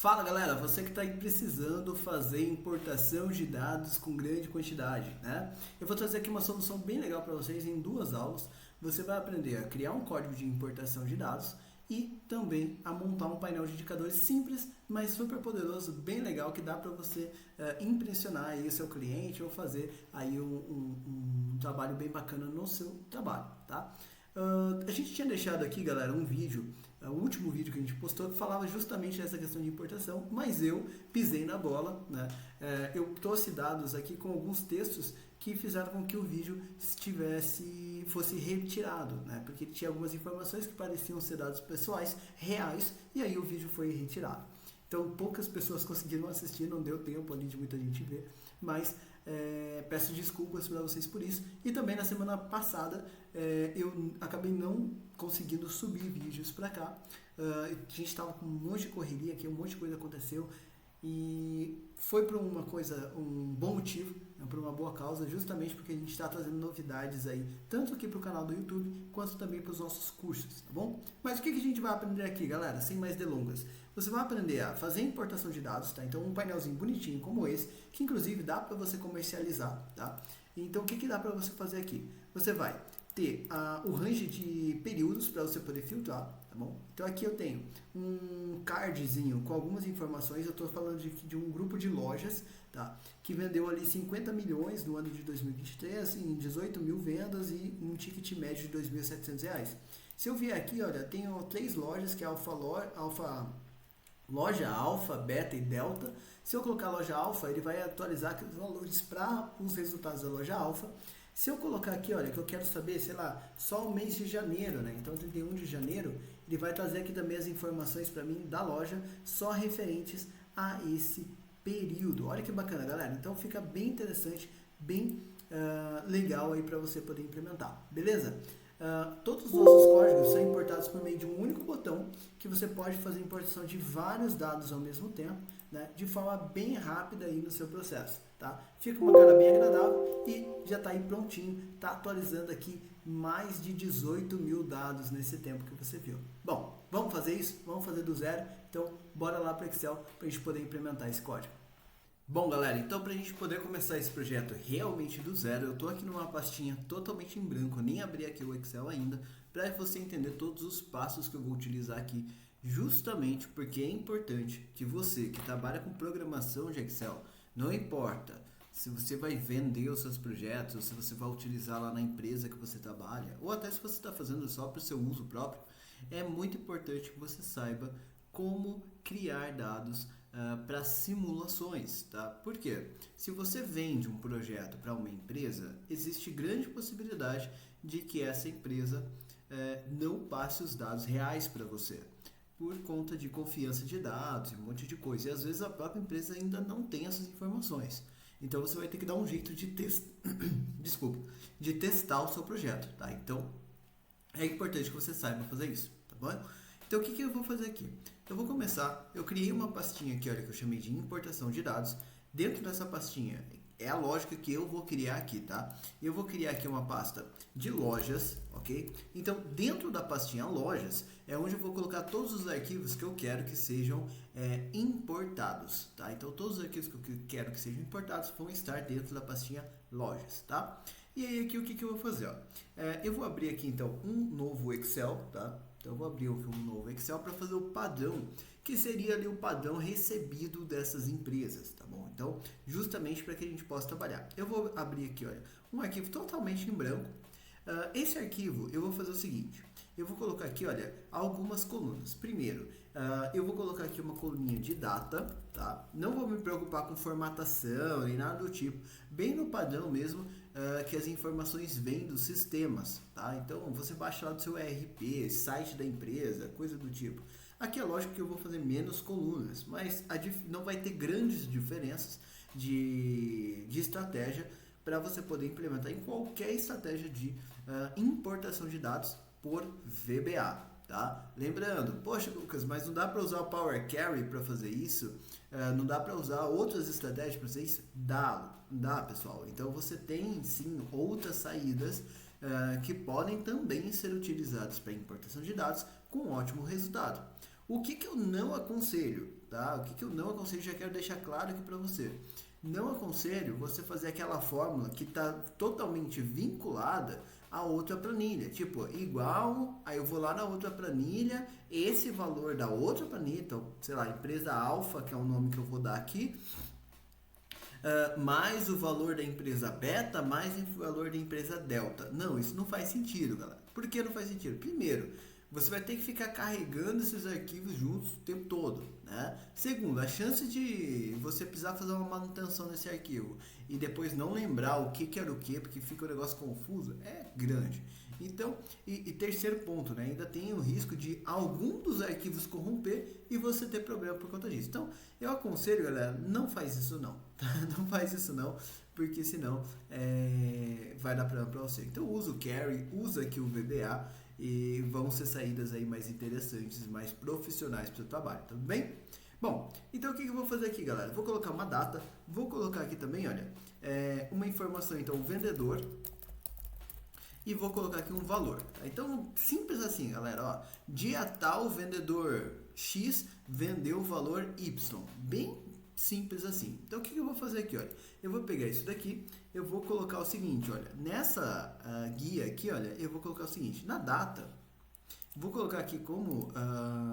Fala galera, você que está aí precisando fazer importação de dados com grande quantidade, né? Eu vou trazer aqui uma solução bem legal para vocês em 2 aulas. Você vai aprender a criar um código de importação de dados e também a montar um painel de indicadores simples, mas super poderoso, bem legal, que dá para você impressionar aí o seu cliente ou fazer aí um trabalho bem bacana no seu trabalho, tá? A gente tinha deixado aqui, galera, um vídeo, o último vídeo que a gente postou, que falava justamente dessa questão de importação, mas eu pisei na bola, né? Eu trouxe dados aqui com alguns textos que fizeram com que o vídeo fosse retirado, né? Porque tinha algumas informações que pareciam ser dados pessoais, reais, e aí o vídeo foi retirado. Então poucas pessoas conseguiram assistir, não deu tempo ali de muita gente ver, mas peço desculpas para vocês por isso. E também na semana passada eu acabei não conseguindo subir vídeos para cá. A gente estava com um monte de correria aqui, um monte de coisa aconteceu. E foi por um bom motivo, né, por uma boa causa, justamente porque a gente está trazendo novidades aí, tanto aqui para o canal do YouTube, quanto também para os nossos cursos, tá bom? Mas o que a gente vai aprender aqui, galera, sem mais delongas? Você vai aprender a fazer importação de dados, tá? Então um painelzinho bonitinho como esse, que inclusive dá para você comercializar, tá? Então o que dá para você fazer aqui? Você vai ter o range de períodos para você poder filtrar, tá bom? Então aqui eu tenho um cardzinho com algumas informações. Eu estou falando de um grupo de lojas, tá? Que vendeu ali 50 milhões no ano de 2023, em 18 mil vendas e um ticket médio de R$ 2.700. Se eu vier aqui, olha, tenho 3 lojas, que é loja Alfa, Beta e Delta. Se eu colocar loja Alfa, ele vai atualizar os valores para os resultados da loja Alfa. Se eu colocar aqui, olha, que eu quero saber, sei lá, só o mês de janeiro, né? Então, 31 de janeiro, ele vai trazer aqui também as informações para mim da loja, só referentes a esse período. Olha que bacana, galera. Então, fica bem interessante, bem legal aí para você poder implementar, beleza? Todos os nossos códigos são importados por meio de um único botão, que você pode fazer importação de vários dados ao mesmo tempo, né, de forma bem rápida aí no seu processo, tá? Fica uma cara bem agradável e já está aí prontinho, está atualizando aqui mais de 18 mil dados nesse tempo que você viu. Bom, vamos fazer isso? Vamos fazer do zero? Então, bora lá para o Excel para a gente poder implementar esse código. Bom, galera, então para a gente poder começar esse projeto realmente do zero, eu estou aqui numa pastinha totalmente em branco, eu nem abri aqui o Excel ainda, para você entender todos os passos que eu vou utilizar aqui, justamente porque é importante que você que trabalha com programação de Excel, não importa se você vai vender os seus projetos, ou se você vai utilizar lá na empresa que você trabalha, ou até se você está fazendo só para o seu uso próprio, é muito importante que você saiba como criar dados para simulações, tá? Por quê? Se você vende um projeto para uma empresa, existe grande possibilidade de que essa empresa não passe os dados reais para você, por conta de confiança de dados e um monte de coisa. E às vezes a própria empresa ainda não tem essas informações. Então você vai ter que dar um jeito de de testar o seu projeto, tá? Então é importante que você saiba fazer isso, tá bom? Então o que eu vou fazer aqui? Eu vou começar, eu criei uma pastinha aqui, olha, que eu chamei de importação de dados. Dentro dessa pastinha, é a lógica que eu vou criar aqui, tá? Eu vou criar aqui uma pasta de lojas, ok? Então, dentro da pastinha lojas, é onde eu vou colocar todos os arquivos que eu quero que sejam importados, tá? Então, todos os arquivos que eu quero que sejam importados vão estar dentro da pastinha lojas, tá? E aí, aqui, o que eu vou fazer, ó? Eu vou abrir aqui, então, um novo Excel, tá? Então, eu vou abrir um novo Excel para fazer o padrão, que seria ali o padrão recebido dessas empresas, tá bom? Então, justamente para que a gente possa trabalhar. Eu vou abrir aqui, olha, um arquivo totalmente em branco. Esse arquivo, eu vou fazer o seguinte, eu vou colocar aqui, olha, algumas colunas. Primeiro, eu vou colocar aqui uma coluninha de data, tá? Não vou me preocupar com formatação nem nada do tipo, bem no padrão mesmo, que as informações vêm dos sistemas, tá? Então, você baixa lá do seu ERP, site da empresa, coisa do tipo. Aqui é lógico que eu vou fazer menos colunas, mas não vai ter grandes diferenças de estratégia para você poder implementar em qualquer estratégia de importação de dados por VBA, tá? Lembrando, poxa Lucas, mas não dá para usar o Power Query para fazer isso? Não dá para usar outras estratégias para fazer isso? Dá, pessoal. Então você tem sim outras saídas que podem também ser utilizadas para importação de dados com um ótimo resultado. O que que eu não aconselho, tá? O que que eu não aconselho, já quero deixar claro aqui para você. Não aconselho você fazer aquela fórmula que está totalmente vinculada a outra planilha. Tipo, igual, aí eu vou lá na outra planilha, esse valor da outra planilha, então, sei lá, empresa alfa, que é o nome que eu vou dar aqui, mais o valor da empresa beta, mais o valor da empresa delta. Não, isso não faz sentido, galera. Por que não faz sentido? Primeiro, você vai ter que ficar carregando esses arquivos juntos o tempo todo, né? Segundo, a chance de você precisar fazer uma manutenção nesse arquivo e depois não lembrar o que era o que, porque fica um negócio confuso, é grande. Então, e terceiro ponto, né? Ainda tem o risco de algum dos arquivos corromper e você ter problema por conta disso. Então, eu aconselho, galera, não faz isso não, tá? Não faz isso não, porque senão vai dar problema para você. Então, usa o Carry, usa aqui o VBA e vão ser saídas aí mais interessantes, mais profissionais para o seu trabalho, tudo bem? Bom, então o que eu vou fazer aqui, galera? Vou colocar uma data, vou colocar aqui também, olha, uma informação, então, o vendedor, e vou colocar aqui um valor. Tá? Então, simples assim, galera, ó, dia tal, vendedor X vendeu o valor Y, bem simples assim. Então, o que eu vou fazer aqui, olha, eu vou pegar isso daqui, eu vou colocar o seguinte, olha, nessa guia aqui, olha, eu vou colocar o seguinte, na data, vou colocar aqui como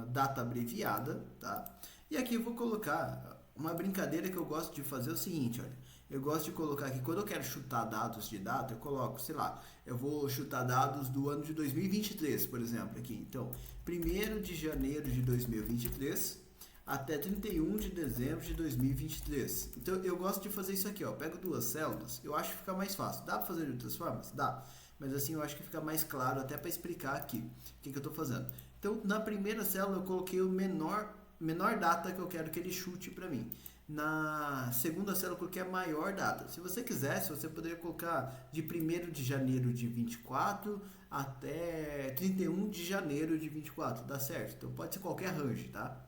data abreviada, tá? E aqui eu vou colocar uma brincadeira que eu gosto de fazer é o seguinte, olha, eu gosto de colocar aqui, quando eu quero chutar dados de data, eu coloco, sei lá, eu vou chutar dados do ano de 2023, por exemplo, aqui. Então, 1º de janeiro de 2023 até 31 de dezembro de 2023. Então, eu gosto de fazer isso aqui, ó. Pego duas células, eu acho que fica mais fácil. Dá para fazer de outras formas? Dá. Mas assim, eu acho que fica mais claro até para explicar aqui o que eu estou fazendo. Então, na primeira célula, eu coloquei o menor data que eu quero que ele chute para mim. Na segunda célula eu coloquei a maior data. Se você quisesse, você poderia colocar de 1º de janeiro de 24 até 31 de janeiro de 24, dá certo? Então pode ser qualquer range, tá?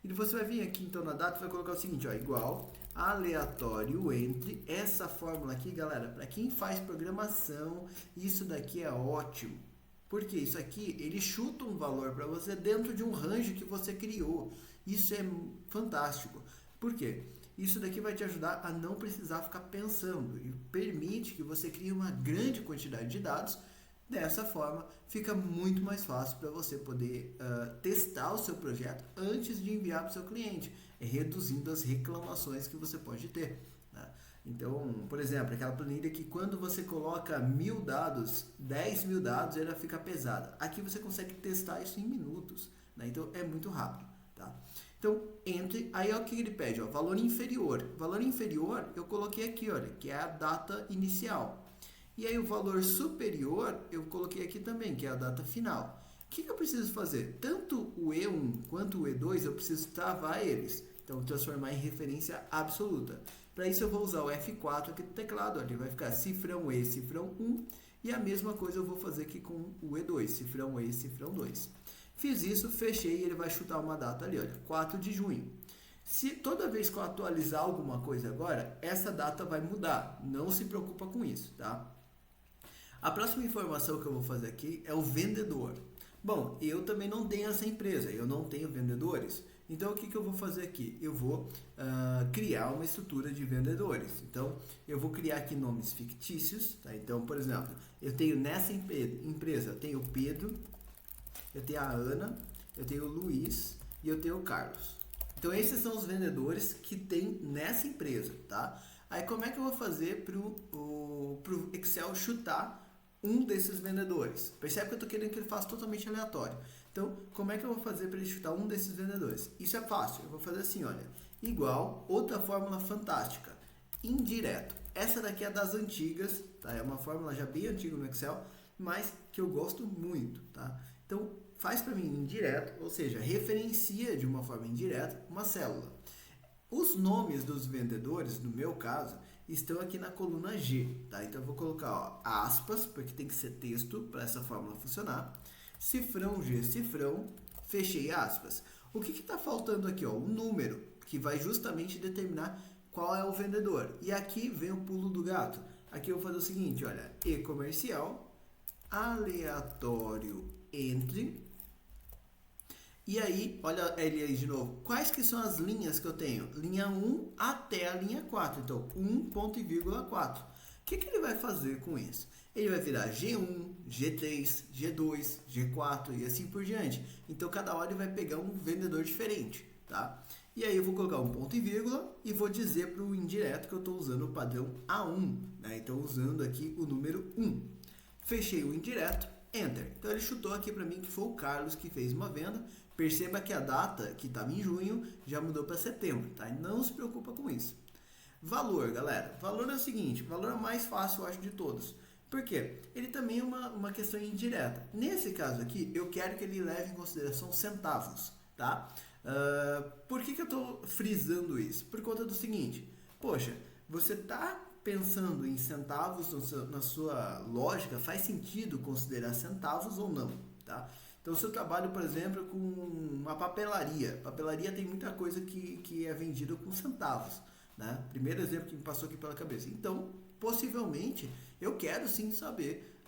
E você vai vir aqui então na data e vai colocar o seguinte, ó, igual aleatório entre essa fórmula aqui, galera, para quem faz programação, isso daqui é ótimo. Porque isso aqui, ele chuta um valor para você dentro de um range que você criou. Isso é fantástico. Por quê? Isso daqui vai te ajudar a não precisar ficar pensando e permite que você crie uma grande quantidade de dados. Dessa forma, fica muito mais fácil para você poder testar o seu projeto antes de enviar para o seu cliente, reduzindo as reclamações que você pode ter. Né? Então, por exemplo, aquela planilha que quando você coloca 1.000 dados, 10.000 dados, ela fica pesada. Aqui você consegue testar isso em minutos. Né? Então, é muito rápido. Tá? Então, aí o que ele pede? Ó, valor inferior. Valor inferior eu coloquei aqui, olha, que é a data inicial. E aí o valor superior eu coloquei aqui também, que é a data final. O que eu preciso fazer? Tanto o E1 quanto o E2 eu preciso travar eles. Então, transformar em referência absoluta. Para isso eu vou usar o F4 aqui do teclado. Olha, ele vai ficar cifrão E, cifrão 1. E a mesma coisa eu vou fazer aqui com o E2, cifrão E, cifrão 2. Fiz isso, fechei e ele vai chutar uma data ali, olha, 4 de junho. Se toda vez que eu atualizar alguma coisa agora, essa data vai mudar. Não se preocupa com isso, tá? A próxima informação que eu vou fazer aqui é o vendedor. Bom, eu também não tenho essa empresa, eu não tenho vendedores. Então, o que eu vou fazer aqui? Eu vou criar uma estrutura de vendedores. Então, eu vou criar aqui nomes fictícios. Tá? Então, por exemplo, eu tenho nessa empresa, eu tenho o Pedro, eu tenho a Ana, eu tenho o Luiz e eu tenho o Carlos. Então esses são os vendedores que tem nessa empresa, tá? Aí como é que eu vou fazer pro Excel chutar um desses vendedores? Percebe que eu estou querendo que ele faça totalmente aleatório. Então como é que eu vou fazer para ele chutar um desses vendedores? Isso é fácil, eu vou fazer assim, olha, igual, outra fórmula fantástica, indireto. Essa daqui é das antigas, tá? É uma fórmula já bem antiga no Excel, mas que eu gosto muito, tá? Então, faz para mim indireto, ou seja, referencia de uma forma indireta uma célula. Os nomes dos vendedores, no meu caso, estão aqui na coluna G, tá? Então, eu vou colocar ó, aspas, porque tem que ser texto para essa fórmula funcionar. Cifrão G, cifrão, fechei aspas. O que está faltando aqui? Ó? O número, que vai justamente determinar qual é o vendedor. E aqui vem o pulo do gato. Aqui eu vou fazer o seguinte, olha, E comercial, aleatório entre, E aí, olha ele aí de novo. Quais que são as linhas que eu tenho? Linha 1 até a linha 4. Então, 1 ponto e vírgula 4. O que ele vai fazer com isso? Ele vai virar G1, G3, G2, G4 e assim por diante. Então, cada hora ele vai pegar um vendedor diferente, tá? E aí eu vou colocar um ponto e vírgula e vou dizer para o indireto que eu estou usando o padrão A1, né? Então, usando aqui o número 1. Fechei o indireto, Enter. Então, ele chutou aqui para mim que foi o Carlos que fez uma venda. Perceba que a data, que estava em junho, já mudou para setembro, tá? E não se preocupa com isso. Valor, galera. Valor é o seguinte, valor é o mais fácil, eu acho, de todos. Por quê? Ele também é uma questão indireta. Nesse caso aqui, eu quero que ele leve em consideração centavos, tá? Por que eu estou frisando isso? Por conta do seguinte, poxa, você está pensando em centavos na sua lógica, faz sentido considerar centavos ou não, tá? Então, se eu trabalho, por exemplo, com uma papelaria, papelaria tem muita coisa que é vendida com centavos, né? Primeiro exemplo que me passou aqui pela cabeça. Então, possivelmente, eu quero sim saber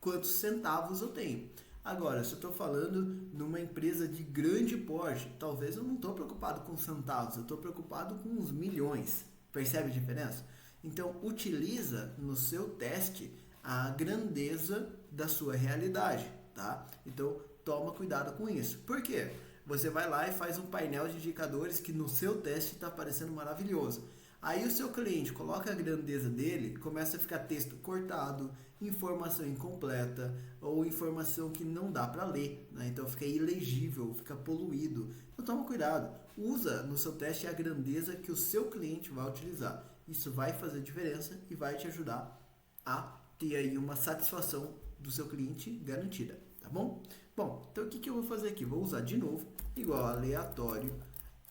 quantos centavos eu tenho. Agora, se eu estou falando numa empresa de grande porte, talvez eu não estou preocupado com centavos, eu estou preocupado com os milhões. Percebe a diferença? Então, utiliza no seu teste a grandeza da sua realidade, tá? Então, toma cuidado com isso. Por quê? Você vai lá e faz um painel de indicadores que no seu teste está parecendo maravilhoso. Aí o seu cliente coloca a grandeza dele, começa a ficar texto cortado, informação incompleta ou informação que não dá para ler, né? Então fica ilegível, fica poluído. Então toma cuidado, usa no seu teste a grandeza que o seu cliente vai utilizar. Isso vai fazer diferença e vai te ajudar a ter aí uma satisfação do seu cliente garantida, tá bom? Bom, então o que eu vou fazer aqui? Vou usar de novo, igual aleatório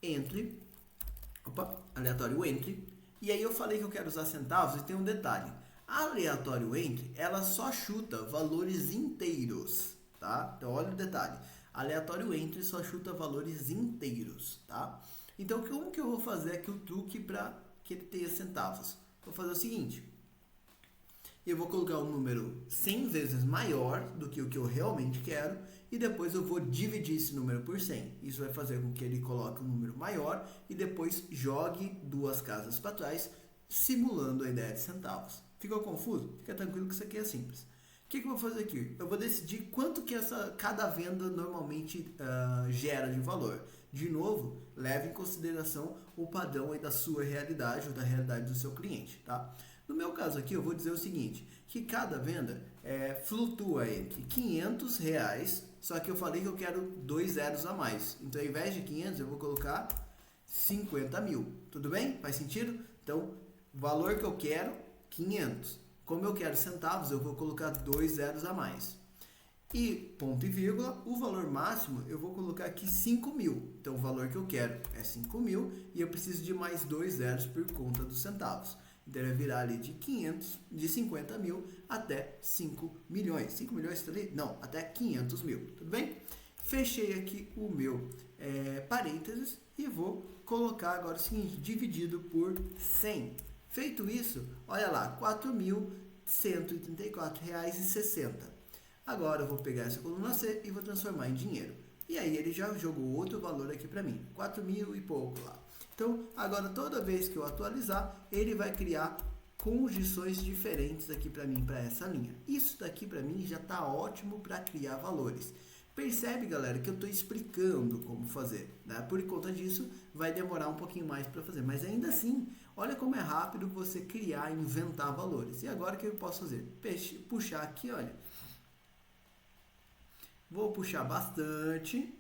entre, aleatório entre, e aí eu falei que eu quero usar centavos e tem um detalhe. A aleatório entre, ela só chuta valores inteiros, tá? Então olha o detalhe. Aleatório entre só chuta valores inteiros, tá? Então como que eu vou fazer aqui o truque para que ele tenha centavos? Vou fazer o seguinte. Eu vou colocar um número 100 vezes maior do que o que eu realmente quero e depois eu vou dividir esse número por 100. Isso vai fazer com que ele coloque um número maior e depois jogue duas casas para trás, simulando a ideia de centavos. Ficou confuso? Fica tranquilo que isso aqui é simples. O que eu vou fazer aqui? Eu vou decidir quanto que cada venda normalmente gera de valor. De novo, leve em consideração o padrão aí da sua realidade ou da realidade do seu cliente, tá? No meu caso aqui, eu vou dizer o seguinte, que cada venda flutua entre R$500, só que eu falei que eu quero 2 zeros a mais. Então, ao invés de 500, eu vou colocar 50 mil. Tudo bem? Faz sentido? Então, o valor que eu quero, 500. Como eu quero centavos, eu vou colocar 2 zeros a mais. E, ponto e vírgula, o valor máximo, eu vou colocar aqui 5 mil. Então, o valor que eu quero é 5 mil e eu preciso de mais 2 zeros por conta dos centavos. Então, ele vai virar ali de 50 mil até 5 milhões. 5 milhões está ali? Não, até 500 mil. Tudo bem? Fechei aqui o meu parênteses e vou colocar agora o seguinte, dividido por 100. Feito isso, olha lá, R$ 4.134,60. Agora eu vou pegar essa coluna C e vou transformar em dinheiro. E aí ele já jogou outro valor aqui para mim, 4 mil e pouco lá. Então, agora toda vez que eu atualizar, ele vai criar condições diferentes aqui para mim, para essa linha. Isso daqui para mim já está ótimo para criar valores. Percebe, galera, que eu estou explicando como fazer, né? Por conta disso, vai demorar um pouquinho mais para fazer. Mas ainda assim, olha como é rápido você criar e inventar valores. E agora o que eu posso fazer? Puxar aqui, olha. Vou puxar bastante.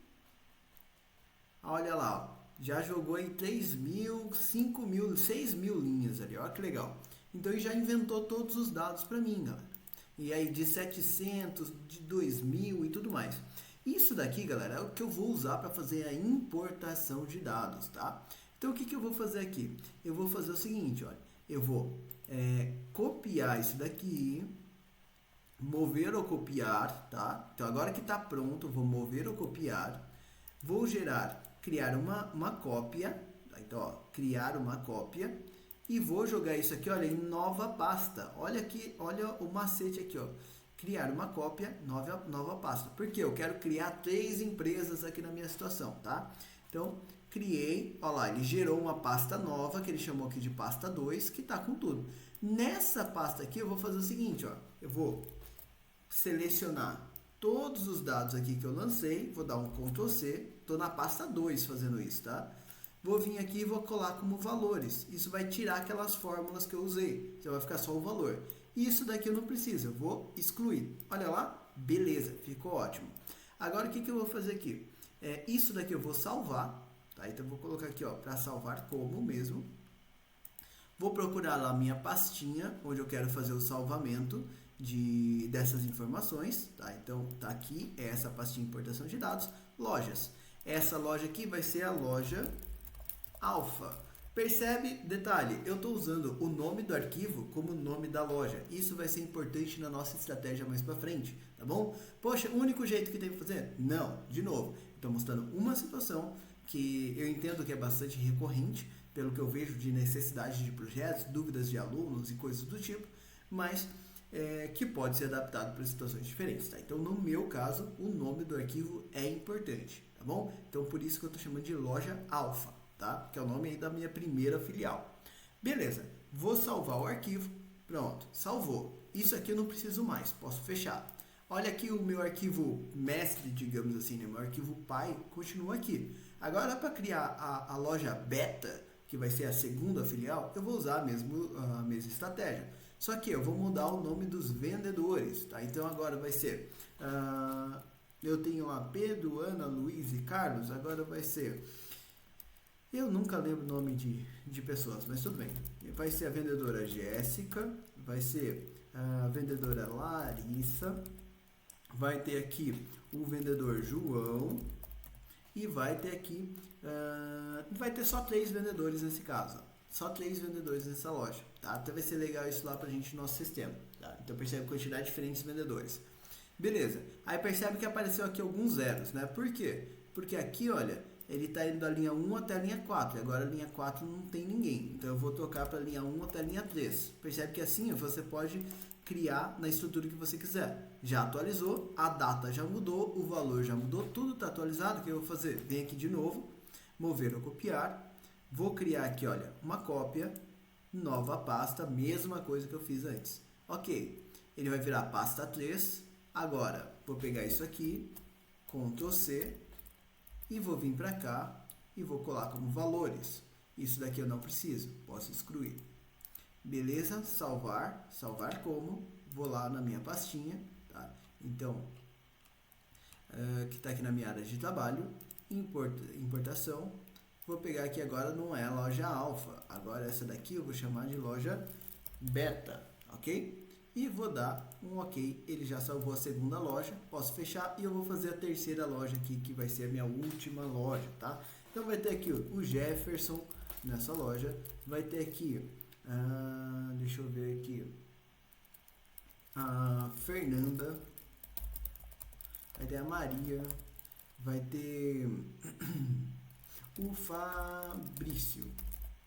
Olha lá, ó. Já jogou em 3 mil, 5 mil, 6 mil linhas ali, olha que legal. Então ele já inventou todos os dados para mim, galera. E aí de 700, de 2000 e tudo mais. Isso daqui, galera, é o que eu vou usar para fazer a importação de dados, tá? Então o que eu vou fazer aqui? Eu vou fazer o seguinte, olha. Eu vou copiar isso daqui, mover ou copiar, tá? Então agora que está pronto, eu vou mover ou copiar. Vou criar uma cópia, então ó, criar uma cópia e vou jogar isso aqui, olha, em nova pasta. Olha aqui, olha o macete aqui, ó. criar uma cópia, nova pasta. Porque eu quero criar 3 empresas aqui na minha situação, tá? Então, criei, olha lá, ele gerou uma pasta nova, que ele chamou aqui de pasta 2, que está com tudo. Nessa pasta aqui, eu vou fazer o seguinte, ó, eu vou selecionar todos os dados aqui que eu lancei, vou dar um Ctrl C, estou na pasta 2 fazendo isso, tá? Vou vir aqui e vou colar como valores. Isso vai tirar aquelas fórmulas que eu usei, então vai ficar só o valor. Isso daqui eu não preciso, eu vou excluir. Olha lá, beleza, ficou ótimo. Agora o que eu vou fazer aqui? Isso daqui eu vou salvar, tá? Então eu vou colocar aqui, ó, para salvar como mesmo. Vou procurar lá a minha pastinha, onde eu quero fazer o salvamento dessas informações, tá? Então tá aqui, essa pastinha de importação de dados, lojas. Essa loja aqui vai ser a loja Alfa. Percebe? Detalhe, eu estou usando o nome do arquivo como nome da loja. Isso vai ser importante na nossa estratégia mais para frente, tá bom? Poxa, o único jeito que tem que fazer? Não, de novo, estou mostrando uma situação que eu entendo que é bastante recorrente, pelo que eu vejo de necessidade de projetos, dúvidas de alunos e coisas do tipo, mas que pode ser adaptado para situações diferentes, tá? Então, no meu caso, o nome do arquivo é importante, tá bom? Então, por isso que eu estou chamando de loja Alfa. Tá? Que é o nome aí da minha primeira filial. Beleza, vou salvar o arquivo. Pronto, salvou. Isso aqui eu não preciso mais, posso fechar. Olha aqui o meu arquivo mestre, digamos assim, né? Meu arquivo pai continua aqui. Agora, para criar a loja beta, que vai ser a segunda filial, eu vou usar a mesma estratégia. Só que eu vou mudar o nome dos vendedores, tá? Então agora vai ser... eu tenho lá Pedro, Ana, Luiz e Carlos. Agora vai ser... Eu nunca lembro o nome de pessoas, mas tudo bem. Vai ser a vendedora Jéssica, vai ser a vendedora Larissa, vai ter aqui o vendedor João e vai ter aqui, vai ter só 3 vendedores nesse caso. Só 3 vendedores nessa loja, tá? Até vai ser legal isso lá pra gente no nosso sistema, tá? Então percebe a quantidade de diferentes vendedores. Beleza, aí percebe que apareceu aqui alguns zeros, né? Por quê? Porque aqui, olha... ele está indo da linha 1 até a linha 4, e agora a linha 4 não tem ninguém, então eu vou tocar para a linha 1 até a linha 3. Percebe que assim você pode criar na estrutura que você quiser. Já atualizou, a data já mudou, o valor já mudou, tudo está atualizado. O que eu vou fazer? Vem aqui de novo, mover ou copiar, vou criar aqui, olha, uma cópia, nova pasta, mesma coisa que eu fiz antes. Ok, ele vai virar pasta 3, agora vou pegar isso aqui, Ctrl C, e vou vir para cá e vou colar como valores. Isso daqui eu não preciso, posso excluir. Beleza? Salvar como, vou lá na minha pastinha, tá? Então, que está aqui na minha área de trabalho, importação, vou pegar aqui agora, não é a loja alfa, agora essa daqui eu vou chamar de loja beta, ok? E vou dar um ok, ele já salvou a segunda loja, posso fechar e eu vou fazer a terceira loja aqui, que vai ser a minha última loja, tá? Então vai ter aqui o Jefferson nessa loja, vai ter aqui, deixa eu ver aqui, a Fernanda, vai ter a Maria, vai ter o Fabrício,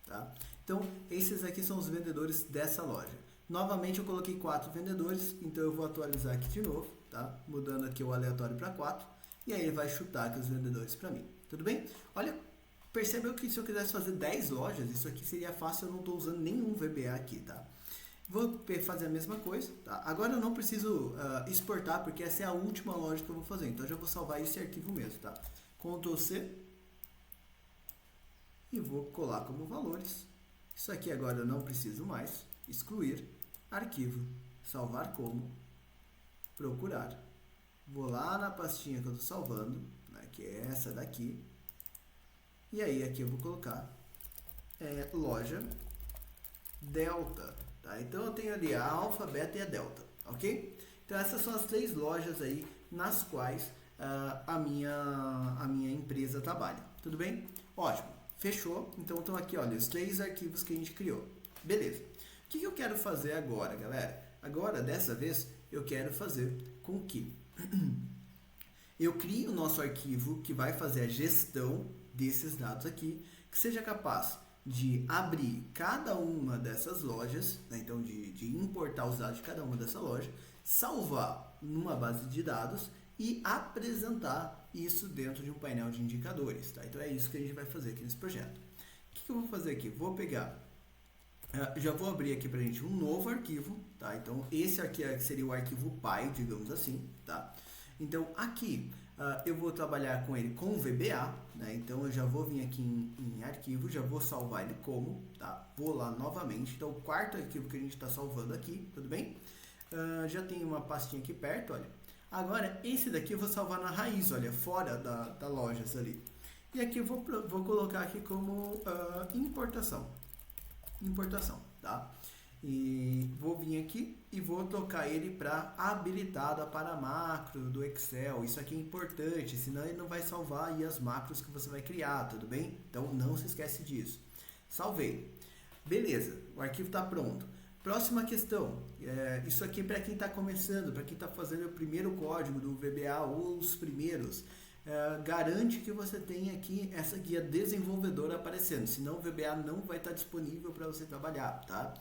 tá? Então esses aqui são os vendedores dessa loja. Novamente eu coloquei 4 vendedores, então eu vou atualizar aqui de novo, tá? Mudando aqui o aleatório para 4, e aí ele vai chutar aqui os vendedores para mim, tudo bem? Olha, percebeu que se eu quisesse fazer 10 lojas, isso aqui seria fácil, eu não estou usando nenhum VBA aqui, tá? Vou fazer a mesma coisa, tá? Agora eu não preciso exportar, porque essa é a última loja que eu vou fazer, então eu já vou salvar esse arquivo mesmo, tá? Ctrl C, e vou colar como valores. Isso aqui agora eu não preciso mais, excluir, arquivo, salvar como, procurar, vou lá na pastinha que eu estou salvando, né, que é essa daqui, e aí aqui eu vou colocar loja delta, tá? Então eu tenho ali a alfa, beta e a delta, ok? Então essas são as 3 lojas aí nas quais a minha empresa trabalha, tudo bem? Ótimo, fechou, então estão aqui, olha, os 3 arquivos que a gente criou, beleza. O que eu quero fazer agora, galera? Agora, dessa vez, eu quero fazer com que eu crie o nosso arquivo que vai fazer a gestão desses dados aqui, que seja capaz de abrir cada uma dessas lojas, né? Então de importar os dados de cada uma dessa loja, salvar numa base de dados e apresentar isso dentro de um painel de indicadores, tá? Então é isso que a gente vai fazer aqui nesse projeto. O que eu vou fazer aqui? Vou pegar, já vou abrir aqui pra gente um novo arquivo, tá? Então esse aqui seria o arquivo pai, digamos assim, tá? Então aqui eu vou trabalhar com ele com VBA, né? Então eu já vou vir aqui em arquivo, já vou salvar ele como, tá? Vou lá novamente, então o quarto arquivo que a gente está salvando aqui, tudo bem? Já tem uma pastinha aqui perto, olha. Agora esse daqui eu vou salvar na raiz, olha, fora da lojas ali. E aqui eu vou colocar aqui como importação, tá? E vou vir aqui e vou tocar ele para habilitada para macro do Excel. Isso aqui é importante, senão ele não vai salvar aí as macros que você vai criar, tudo bem? Então não se esquece disso. Salvei. Beleza, o arquivo está pronto. Próxima questão, isso aqui é para quem está começando, para quem está fazendo o primeiro código do VBA ou os primeiros. Garante que você tenha aqui essa guia desenvolvedora aparecendo, senão o VBA não vai estar disponível para você trabalhar, tá?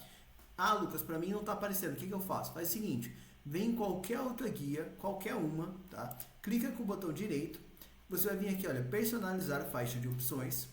Ah, Lucas, para mim não está aparecendo, o que eu faço? Faz o seguinte, vem em qualquer outra guia, qualquer uma, tá? Clica com o botão direito, você vai vir aqui, olha, personalizar a faixa de opções.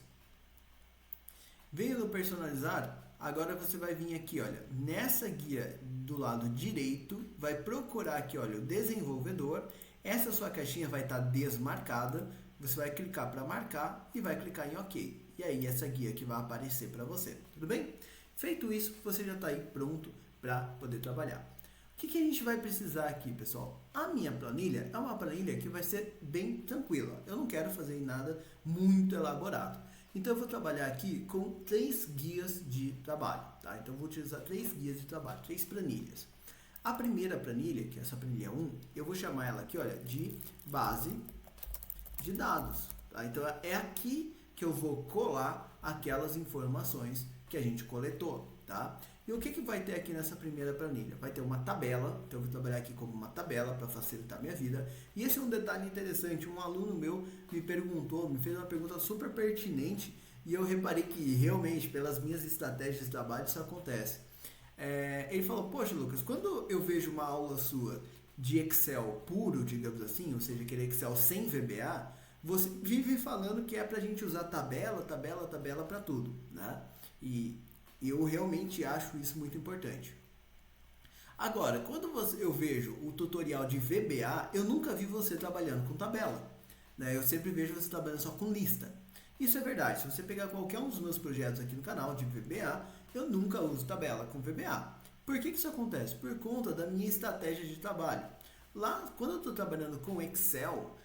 Veio no personalizar, agora você vai vir aqui, olha, nessa guia do lado direito, vai procurar aqui, olha, o desenvolvedor. Essa sua caixinha vai estar desmarcada, você vai clicar para marcar e vai clicar em OK. E aí essa guia que vai aparecer para você, tudo bem? Feito isso, você já está aí pronto para poder trabalhar. O que a gente vai precisar aqui, pessoal? A minha planilha é uma planilha que vai ser bem tranquila. Eu não quero fazer nada muito elaborado. Então eu vou trabalhar aqui com 3 guias de trabalho, tá? Então eu vou utilizar 3 guias de trabalho, 3 planilhas. A primeira planilha, que é essa planilha 1, eu vou chamar ela aqui, olha, de base de dados, tá? Então é aqui que eu vou colar aquelas informações que a gente coletou, tá? E o que vai ter aqui nessa primeira planilha? Vai ter uma tabela, então eu vou trabalhar aqui como uma tabela para facilitar a minha vida. E esse é um detalhe interessante, um aluno meu me perguntou, me fez uma pergunta super pertinente e eu reparei que realmente, pelas minhas estratégias de trabalho, isso acontece. Ele falou, poxa Lucas, quando eu vejo uma aula sua de Excel puro, digamos assim, ou seja, aquele Excel sem VBA, você vive falando que é para a gente usar tabela para tudo, né? E eu realmente acho isso muito importante. Agora, quando eu vejo o tutorial de VBA, eu nunca vi você trabalhando com tabela, né? Eu sempre vejo você trabalhando só com lista. Isso é verdade, se você pegar qualquer um dos meus projetos aqui no canal de VBA, eu nunca uso tabela com VBA. Por que isso acontece? Por conta da minha estratégia de trabalho. Lá, quando eu estou trabalhando com Excel,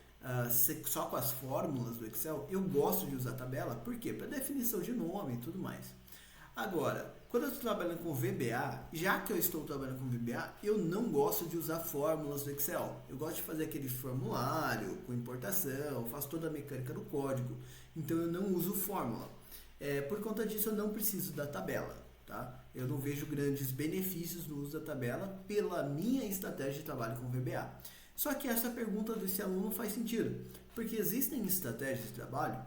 só com as fórmulas do Excel, eu gosto de usar tabela, por quê? Para definição de nome e tudo mais. Agora, quando eu estou trabalhando com VBA, já que eu estou trabalhando com VBA, eu não gosto de usar fórmulas do Excel. Eu gosto de fazer aquele formulário com importação, faço toda a mecânica do código, então eu não uso fórmula. Por conta disso, eu não preciso da tabela, tá? Eu não vejo grandes benefícios no uso da tabela pela minha estratégia de trabalho com VBA. Só que essa pergunta desse aluno faz sentido, porque existem estratégias de trabalho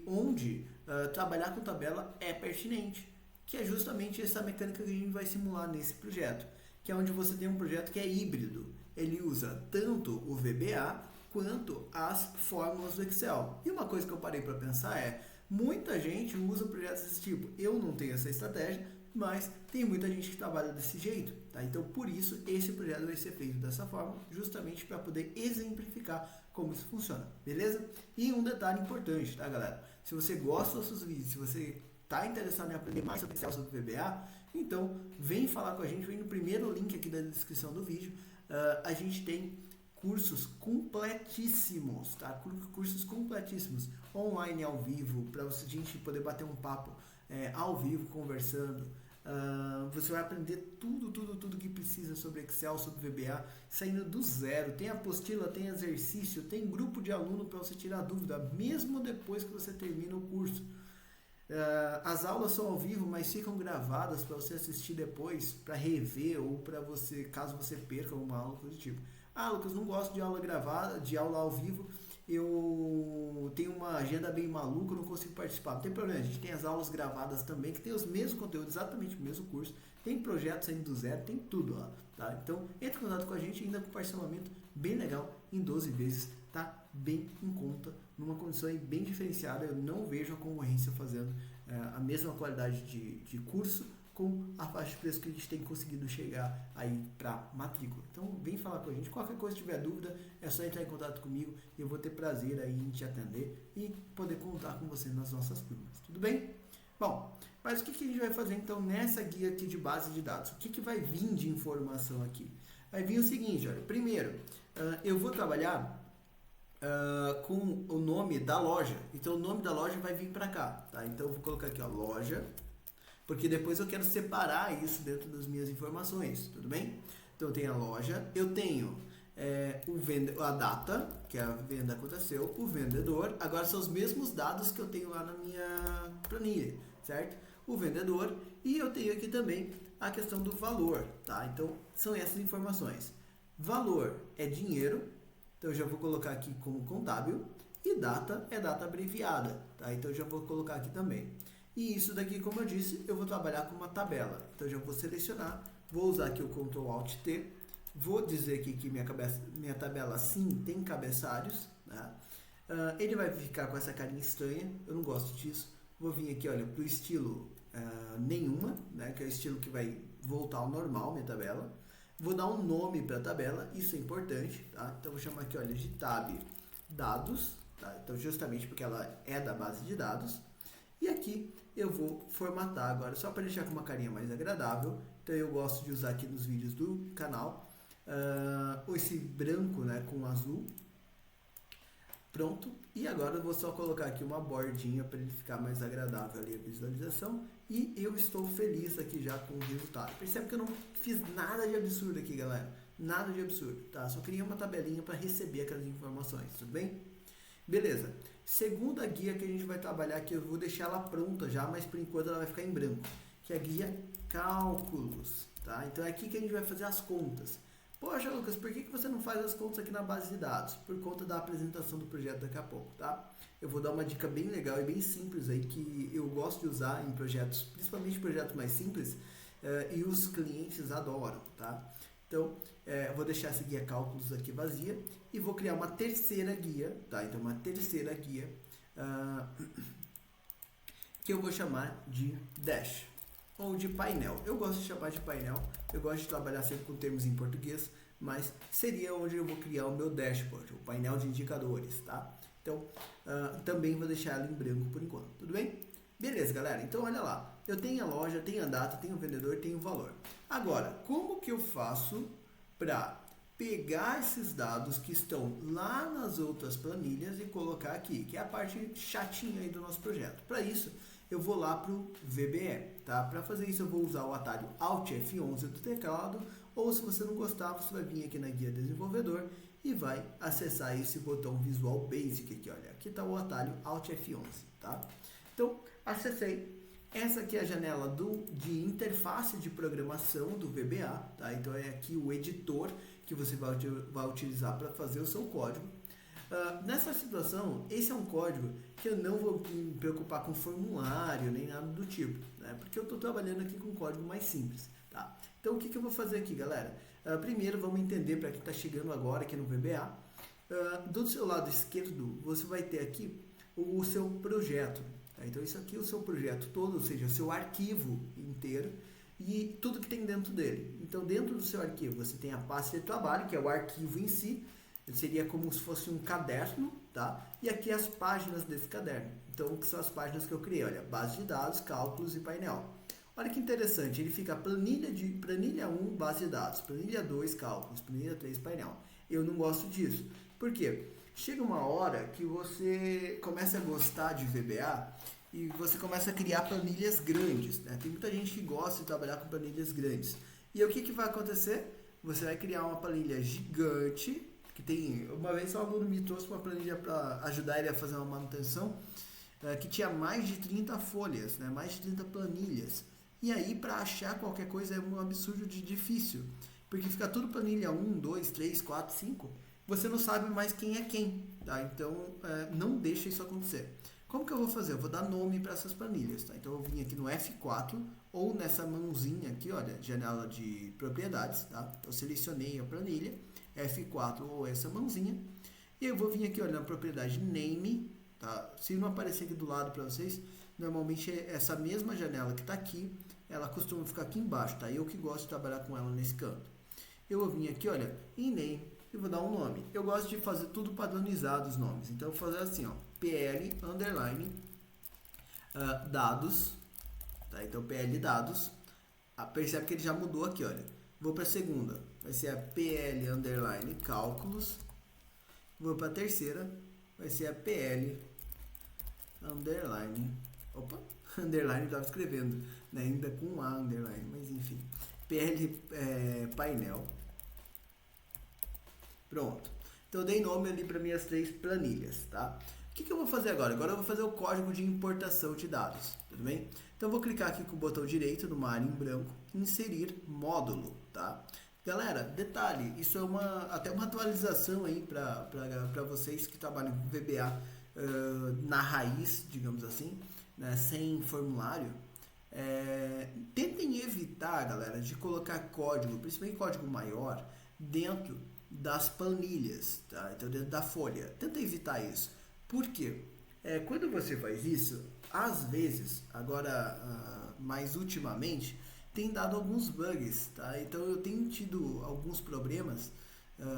onde trabalhar com tabela é pertinente, que é justamente essa mecânica que a gente vai simular nesse projeto, que é onde você tem um projeto que é híbrido. Ele usa tanto o VBA quanto as fórmulas do Excel. E uma coisa que eu parei para pensar muita gente usa projetos desse tipo. Eu não tenho essa estratégia, mas tem muita gente que trabalha desse jeito, tá? Então, por isso, esse projeto vai ser feito dessa forma, justamente para poder exemplificar como isso funciona, beleza? E um detalhe importante, tá, galera? Se você gosta dos nossos vídeos, se você está interessado em aprender mais sobre Excel, sobre VBA, então vem falar com a gente, vem no primeiro link aqui da descrição do vídeo. A gente tem cursos completíssimos, tá? Cursos completíssimos, online, ao vivo, para a gente poder bater um papo ao vivo, conversando. Você vai aprender tudo que precisa sobre Excel, sobre VBA, saindo do zero. Tem apostila, tem exercício, tem grupo de aluno para você tirar dúvida, mesmo depois que você termina o curso. As aulas são ao vivo, mas ficam gravadas para você assistir depois, para rever ou para você, caso você perca uma aula, coisa do tipo. Ah, Lucas, não gosto de aula gravada, de aula ao vivo. eu tenho uma agenda bem maluca, eu não consigo participar. Não tem problema, a gente tem as aulas gravadas também, que tem os mesmos conteúdos, exatamente o mesmo curso. Tem projetos saindo do zero, tem tudo lá, tá? Então, entre em contato com a gente, ainda com parcelamento bem legal, em 12 vezes, tá bem em conta, numa condição aí bem diferenciada. Eu não vejo a concorrência fazendo a mesma qualidade de curso com a faixa de preço que a gente tem conseguido chegar aí para matrícula. Então, vem falar com a gente. Qualquer coisa, se tiver dúvida, é só entrar em contato comigo e eu vou ter prazer aí em te atender e poder contar com você nas nossas turmas. Tudo bem? Bom, mas o que a gente vai fazer então nessa guia aqui de base de dados? O que vai vir de informação aqui? Vai vir o seguinte, olha. Primeiro, eu vou trabalhar com o nome da loja. Então, o nome da loja vai vir para cá, tá? Então, eu vou colocar aqui, ó, loja, porque depois eu quero separar isso dentro das minhas informações, tudo bem? Então, eu tenho a loja, eu tenho a data, que a venda aconteceu, o vendedor, agora são os mesmos dados que eu tenho lá na minha planilha, certo? O vendedor, e eu tenho aqui também a questão do valor, tá? Então, são essas informações. Valor é dinheiro, então eu já vou colocar aqui como contábil, e data é data abreviada, tá? Então eu já vou colocar aqui também. E isso daqui, como eu disse, eu vou trabalhar com uma tabela. Então eu já vou selecionar, vou usar aqui o Ctrl Alt T, vou dizer aqui que minha tabela sim tem cabeçalhos, né? Ele vai ficar com essa carinha estranha, eu não gosto disso. Vou vir aqui, olha, para o estilo nenhuma, né? Que é o estilo que vai voltar ao normal, minha tabela. Vou dar um nome para a tabela, isso é importante, tá? Então vou chamar aqui, olha, de tab dados, tá? Então justamente porque ela é da base de dados. E aqui eu vou formatar agora, só para deixar com uma carinha mais agradável. Então eu gosto de usar aqui nos vídeos do canal esse branco, né, com azul. Pronto. E agora eu vou só colocar aqui uma bordinha para ele ficar mais agradável ali a visualização. E eu estou feliz aqui já com o resultado. Percebe que eu não fiz nada de absurdo aqui, galera. Nada de absurdo, tá? Só criei uma tabelinha para receber aquelas informações, tudo bem? Beleza. Segunda guia que a gente vai trabalhar aqui, eu vou deixar ela pronta já, mas por enquanto ela vai ficar em branco. Que é a guia cálculos, tá? Então é aqui que a gente vai fazer as contas. Poxa, Lucas, por que você não faz as contas aqui na base de dados? Por conta da apresentação do projeto daqui a pouco, tá? Eu vou dar uma dica bem legal e bem simples aí que eu gosto de usar em projetos, principalmente projetos mais simples, e os clientes adoram, tá? Então, vou deixar essa guia cálculos aqui vazia e vou criar uma terceira guia, tá? Então, uma terceira guia que eu vou chamar de Dash ou de painel. Eu gosto de chamar de painel, eu gosto de trabalhar sempre com termos em português, mas seria onde eu vou criar o meu dashboard, o painel de indicadores, tá? Então, também vou deixar ela em branco por enquanto, tudo bem? Beleza, galera, então olha lá, eu tenho a loja, tenho a data, tenho o vendedor, tenho o valor. Agora, como que eu faço para pegar esses dados que estão lá nas outras planilhas e colocar aqui, que é a parte chatinha aí do nosso projeto? Para isso, eu vou lá para o VBE, tá? Para fazer isso eu vou usar o atalho Alt F11 do teclado, ou se você não gostar, você vai vir aqui na guia desenvolvedor e vai acessar esse botão Visual Basic aqui, olha, aqui está o atalho Alt F11, tá? Então, acessei, essa aqui é a janela de interface de programação do VBA, tá? Então é aqui o editor que você vai utilizar para fazer o seu código. Nessa situação, esse é um código que eu não vou me preocupar com formulário nem nada do tipo, né? Porque eu estou trabalhando aqui com um código mais simples, tá? Então, o que eu vou fazer aqui, galera? Primeiro, vamos entender para quem está chegando agora aqui no VBA. Do seu lado esquerdo, você vai ter aqui o seu projeto, tá? Então, isso aqui é o seu projeto todo, ou seja, o seu arquivo inteiro e tudo que tem dentro dele. Então, dentro do seu arquivo, você tem a pasta de trabalho, que é o arquivo em si. Seria como se fosse um caderno, tá? E aqui as páginas desse caderno. Então, que são as páginas que eu criei? Olha, base de dados, cálculos e painel. Olha que interessante, ele fica planilha 1, base de dados, planilha 2, cálculos, planilha 3, painel. Eu não gosto disso. Por quê? Chega uma hora que você começa a gostar de VBA e você começa a criar planilhas grandes, né? Tem muita gente que gosta de trabalhar com planilhas grandes. E aí, o que vai acontecer? Você vai criar uma planilha gigante. Uma vez um aluno me trouxe uma planilha para ajudar ele a fazer uma manutenção que tinha mais de 30 folhas, né? Mais de 30 planilhas. E aí, para achar qualquer coisa é um absurdo de difícil, porque fica tudo planilha 1, 2, 3, 4, 5. Você não sabe mais quem é quem. tá? Então, não deixa isso acontecer. Como que eu vou fazer? Eu vou dar nome para essas planilhas, tá? Então, eu vim aqui no F4 ou nessa mãozinha aqui, olha, janela de propriedades, tá? Eu selecionei a planilha, F4 ou essa mãozinha, e eu vou vir aqui, olha, na propriedade name, tá? Se não aparecer aqui do lado para vocês, normalmente essa mesma janela que está aqui, ela costuma ficar aqui embaixo, tá? Eu que gosto de trabalhar com ela nesse canto. Eu vou vir aqui, olha, em name, e vou dar um nome. Eu gosto de fazer tudo padronizado os nomes. Então, eu vou fazer assim, ó, PL, underline, dados, tá? Então, PL dados. Percebe que ele já mudou aqui, olha. Vou para a segunda, vai ser a PL, underline, cálculos. Vou para a terceira, vai ser a PL, underline, underline estava escrevendo, né? Ainda com A, underline, mas enfim. PL, painel. Pronto. Então eu dei nome ali para minhas 3 planilhas, tá? O que eu vou fazer agora? Agora eu vou fazer o código de importação de dados, tudo bem? Então eu vou clicar aqui com o botão direito numa área em branco, inserir módulo, tá? Galera, detalhe, isso é até uma atualização aí para vocês que trabalham com VBA na raiz, digamos assim, né, sem formulário. Tentem evitar, galera, de colocar código, principalmente código maior, dentro das planilhas, tá? Então dentro da folha. Tenta evitar isso. Por quê? Quando você faz isso, às vezes, agora mais ultimamente, tem dado alguns bugs, tá? Então eu tenho tido alguns problemas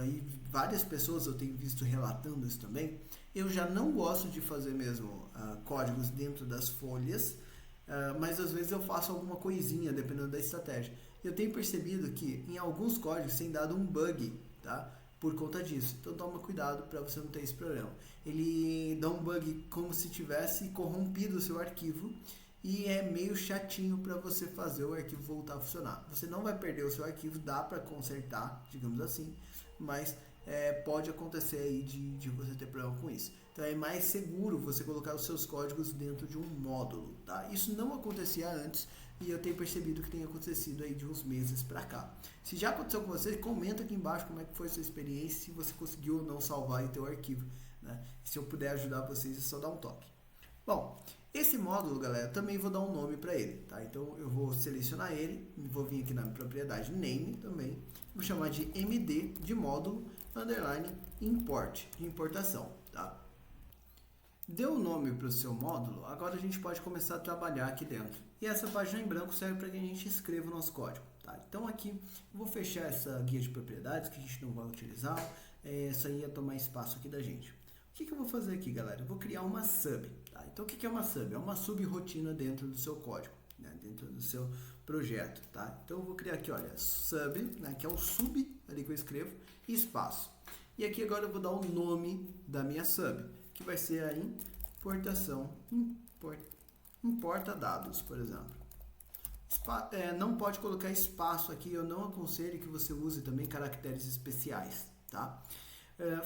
e várias pessoas eu tenho visto relatando isso também. Eu já não gosto de fazer mesmo códigos dentro das folhas, mas às vezes eu faço alguma coisinha dependendo da estratégia. Eu tenho percebido que em alguns códigos tem dado um bug, tá? Por conta disso. Então toma cuidado para você não ter esse problema. Ele dá um bug como se tivesse corrompido o seu arquivo e é meio chatinho para você fazer o arquivo voltar a funcionar. Você não vai perder o seu arquivo, dá para consertar, digamos assim, mas pode acontecer aí de você ter problema com isso. Então é mais seguro você colocar os seus códigos dentro de um módulo, tá? Isso não acontecia antes e eu tenho percebido que tem acontecido aí de uns meses para cá. Se já aconteceu com você, comenta aqui embaixo como é que foi a sua experiência, se você conseguiu ou não salvar o teu arquivo, né? Se eu puder ajudar vocês, é só dar um toque. Bom, esse módulo, galera, também vou dar um nome para ele, tá? Então eu vou selecionar ele, vou vir aqui na propriedade name também, vou chamar de MD de módulo, underline import, de importação, tá? Deu o nome para o seu módulo, agora a gente pode começar a trabalhar aqui dentro. E essa página em branco serve para que a gente escreva o nosso código, tá? Então aqui eu vou fechar essa guia de propriedades que a gente não vai utilizar, essa aí ia tomar espaço aqui da gente. O que eu vou fazer aqui, galera? Eu vou criar uma sub, tá? Então o que é uma sub? É uma subrotina dentro do seu código, né? Dentro do seu projeto, tá? Então eu vou criar aqui, olha, sub, né? Que é o sub ali que eu escrevo, e espaço. E aqui agora eu vou dar o nome da minha sub, que vai ser a importação, importa dados, por exemplo. Não pode colocar espaço aqui, eu não aconselho que você use também caracteres especiais, tá?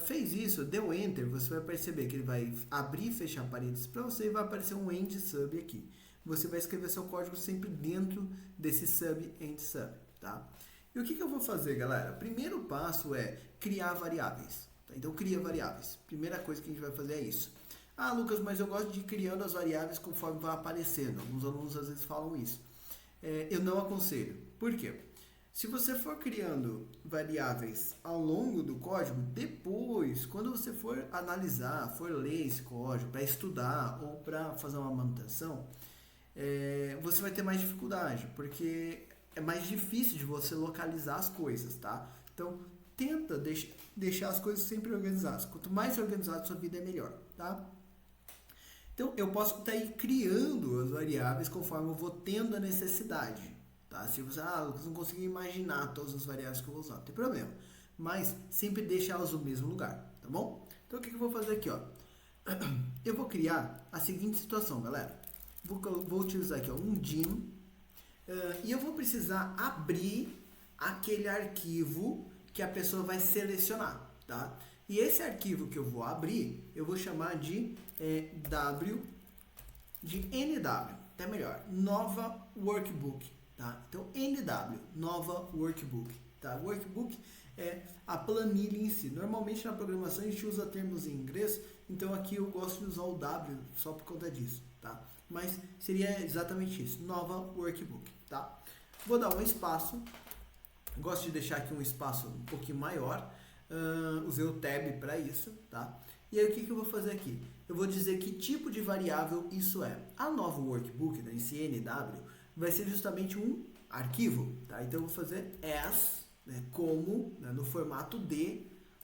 Fez isso, deu Enter, você vai perceber que ele vai abrir e fechar parênteses para você e vai aparecer um end sub aqui. Você vai escrever seu código sempre dentro desse sub, end sub, tá? E o que eu vou fazer, galera? Primeiro passo é criar variáveis. Tá? Então, cria variáveis. Primeira coisa que a gente vai fazer é isso. Ah, Lucas, mas eu gosto de ir criando as variáveis conforme vai aparecendo. Alguns alunos às vezes falam isso. Eu não aconselho. Por quê? Se você for criando variáveis ao longo do código, depois, quando você for analisar, for ler esse código para estudar ou para fazer uma manutenção, você vai ter mais dificuldade, porque é mais difícil de você localizar as coisas, tá? Então, tenta deixar as coisas sempre organizadas. Quanto mais organizado a sua vida, é melhor, tá? Então, eu posso estar aí criando as variáveis conforme eu vou tendo a necessidade. Tá? Se você, Lucas, não consegui imaginar todas as variáveis que eu vou usar, não tem problema. Mas sempre deixa elas no mesmo lugar, tá bom? Então, o que eu vou fazer aqui, ó? Eu vou criar a seguinte situação, galera. Vou utilizar aqui, ó, um dim. E eu vou precisar abrir aquele arquivo que a pessoa vai selecionar, tá? E esse arquivo que eu vou abrir, eu vou chamar de NW, até melhor, nova workbook, tá? Então, NW, nova workbook, tá? Workbook é a planilha em si. Normalmente na programação a gente usa termos em inglês, então aqui eu gosto de usar o W só por conta disso, tá? Mas seria exatamente isso, nova workbook, tá? Vou dar um espaço, gosto de deixar aqui um espaço um pouquinho maior, usei o tab para isso, tá? E aí o que eu vou fazer aqui? Eu vou dizer que tipo de variável isso é. A nova workbook, né, esse NW, vai ser justamente um arquivo, tá? Então eu vou fazer as, né, como, né, no formato de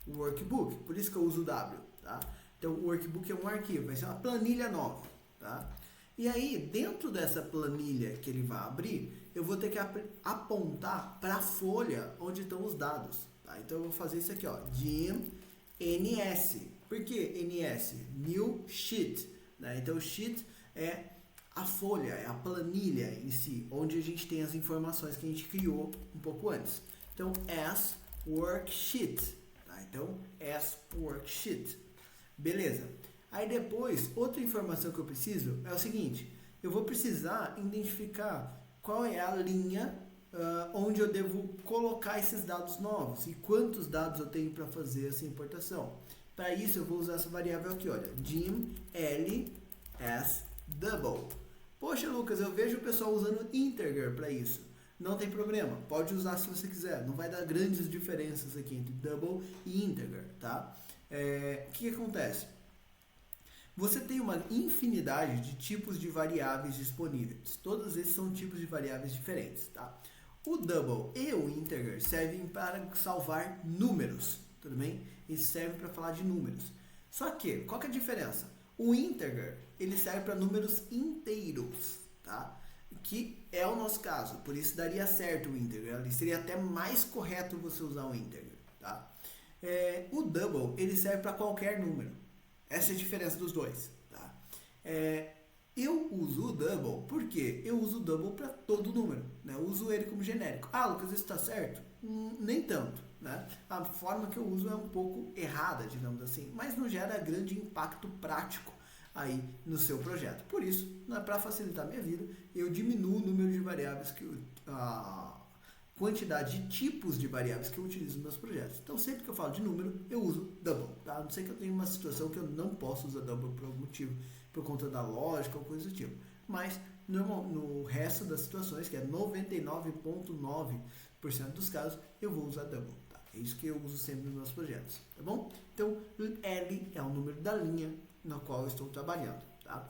workbook, por isso que eu uso o W, tá? Então o workbook é um arquivo, vai ser uma planilha nova, tá? E aí, dentro dessa planilha que ele vai abrir, eu vou ter que apontar para a folha onde estão os dados, tá? Então eu vou fazer isso aqui, ó, dim NS. Por que NS? New Sheet, né? Então o sheet é a folha, é a planilha em si, onde a gente tem as informações que a gente criou um pouco antes. Então, as worksheet, tá? Então, as worksheet. Beleza. Aí depois, outra informação que eu preciso é o seguinte, eu vou precisar identificar qual é a linha onde eu devo colocar esses dados novos e quantos dados eu tenho para fazer essa importação. Para isso, eu vou usar essa variável aqui, olha, dim L as double. Poxa, Lucas, eu vejo o pessoal usando integer para isso. Não tem problema, pode usar se você quiser, não vai dar grandes diferenças aqui entre double e integer, tá? O que acontece? Você tem uma infinidade de tipos de variáveis disponíveis. Todos esses são tipos de variáveis diferentes, tá? O double e o integer servem para salvar números, tudo bem? Eles servem para falar de números. Só que, qual que é a diferença? O integer, ele serve para números inteiros, tá? Que é o nosso caso, por isso daria certo o integer. Ali seria até mais correto você usar o integer, tá? O double, ele serve para qualquer número. Essa é a diferença dos dois, tá? Eu uso o double porque eu uso o double para todo número, né? Eu uso ele como genérico. Ah, Lucas, isso está certo? Nem tanto, né? A forma que eu uso é um pouco errada, digamos assim, mas não gera grande impacto prático aí no seu projeto. Por isso, para facilitar a minha vida, eu diminuo o número de variáveis, a quantidade de tipos de variáveis que eu utilizo nos meus projetos. Então, sempre que eu falo de número, eu uso double, tá? A não ser que eu tenha uma situação que eu não posso usar double por algum motivo, por conta da lógica ou coisa do tipo. Mas, no resto das situações, que é 99,9% dos casos, eu vou usar double, tá? É isso que eu uso sempre nos meus projetos, tá bom? Então, L é o número da linha na qual eu estou trabalhando, tá?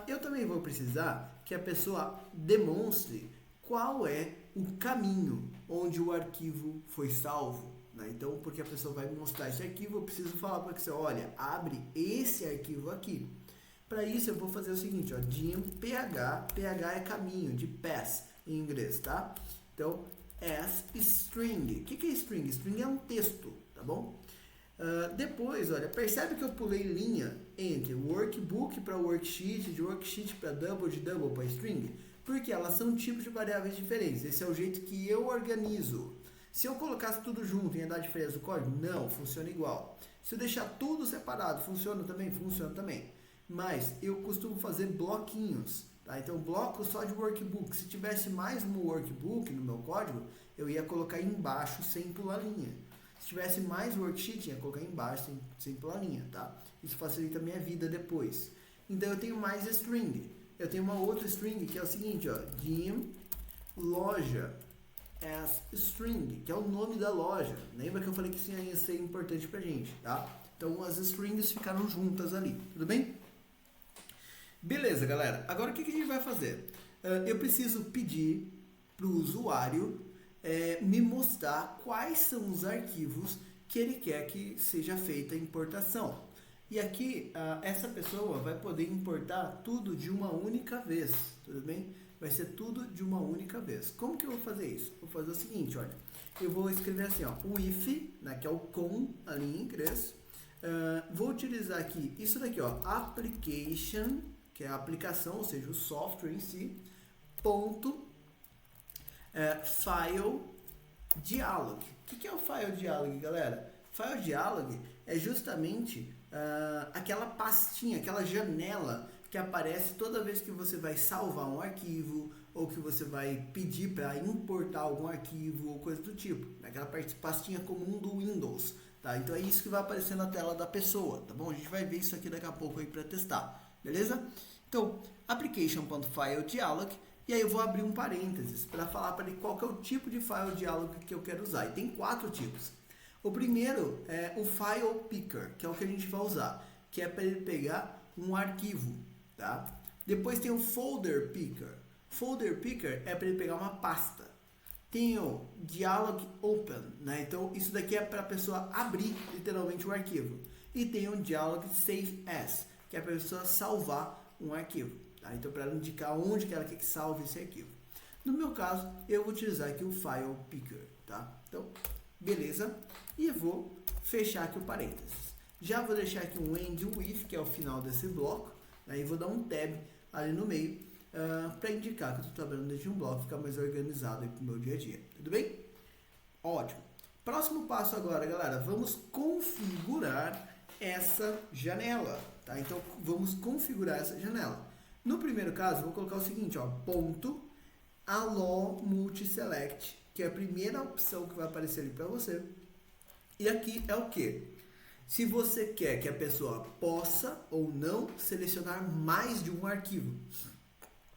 Eu também vou precisar que a pessoa demonstre qual é o caminho onde o arquivo foi salvo, né? Então, porque a pessoa vai me mostrar esse arquivo, eu preciso falar para você, olha, abre esse arquivo aqui. Para isso, eu vou fazer o seguinte, ó, dim ph é caminho, de path em inglês, tá? Então, as string. O que é string? String é um texto, tá bom? Depois, olha, percebe que eu pulei linha entre workbook para worksheet, de worksheet para double, de double para string? Porque elas são tipos de variáveis diferentes. Esse é o jeito que eu organizo. Se eu colocasse tudo junto e ia dar diferença do código, não, funciona igual. Se eu deixar tudo separado, funciona também? Funciona também. Mas eu costumo fazer bloquinhos, tá? Então, bloco só de workbook. Se tivesse mais um workbook no meu código, eu ia colocar embaixo sem pular linha. Se tivesse mais worksheet, ia colocar embaixo sem pular linha, tá? Isso facilita a minha vida depois. Então, eu tenho mais string. Eu tenho uma outra string que é o seguinte, ó, dim loja as string, que é o nome da loja. Lembra que eu falei que isso ia ser importante pra gente, tá? Então, as strings ficaram juntas ali, tudo bem? Beleza, galera. Agora, o que a gente vai fazer? Eu preciso pedir para o usuário me mostrar quais são os arquivos que ele quer que seja feita a importação. E aqui, essa pessoa vai poder importar tudo de uma única vez, tudo bem? Vai ser tudo de uma única vez. Como que eu vou fazer isso? Vou fazer o seguinte, olha. Eu vou escrever assim, ó, o if, né, que é o com ali em inglês. Vou utilizar aqui, isso daqui, ó, application, que é a aplicação, ou seja, o software em si, ponto, file dialog. O que é o file dialog, galera? File dialog é justamente aquela pastinha, aquela janela que aparece toda vez que você vai salvar um arquivo ou que você vai pedir para importar algum arquivo ou coisa do tipo. Aquela pastinha comum do Windows, tá? Então é isso que vai aparecer na tela da pessoa, tá bom? A gente vai ver isso aqui daqui a pouco aí para testar, beleza? Então, application.fileDialog, e aí eu vou abrir um parênteses para falar para ele qual que é o tipo de file dialog que eu quero usar. E tem 4 tipos. O primeiro é o File Picker, que é o que a gente vai usar, que é para ele pegar um arquivo, tá? Depois tem o Folder Picker. Folder Picker é para ele pegar uma pasta. Tem o Dialog Open, né? Então isso daqui é para a pessoa abrir literalmente o arquivo. E tem o Dialog Save As, que é para a pessoa salvar um arquivo, tá? Então para ela indicar onde que ela quer que salve esse arquivo. No meu caso, eu vou utilizar aqui o File Picker, tá? Então, beleza. E eu vou fechar aqui o parênteses. Já vou deixar aqui um end with, que é o final desse bloco. Aí vou dar um tab ali no meio para indicar que eu estou trabalhando dentro de um bloco, ficar mais organizado para o meu dia a dia. Tudo bem? Ótimo. Próximo passo agora, galera. Vamos configurar essa janela. Tá? Então, vamos configurar essa janela. No primeiro caso, vou colocar o seguinte, ó, ponto allow multiselect, que é a primeira opção que vai aparecer ali para você. E aqui é o que? Se você quer que a pessoa possa ou não selecionar mais de um arquivo.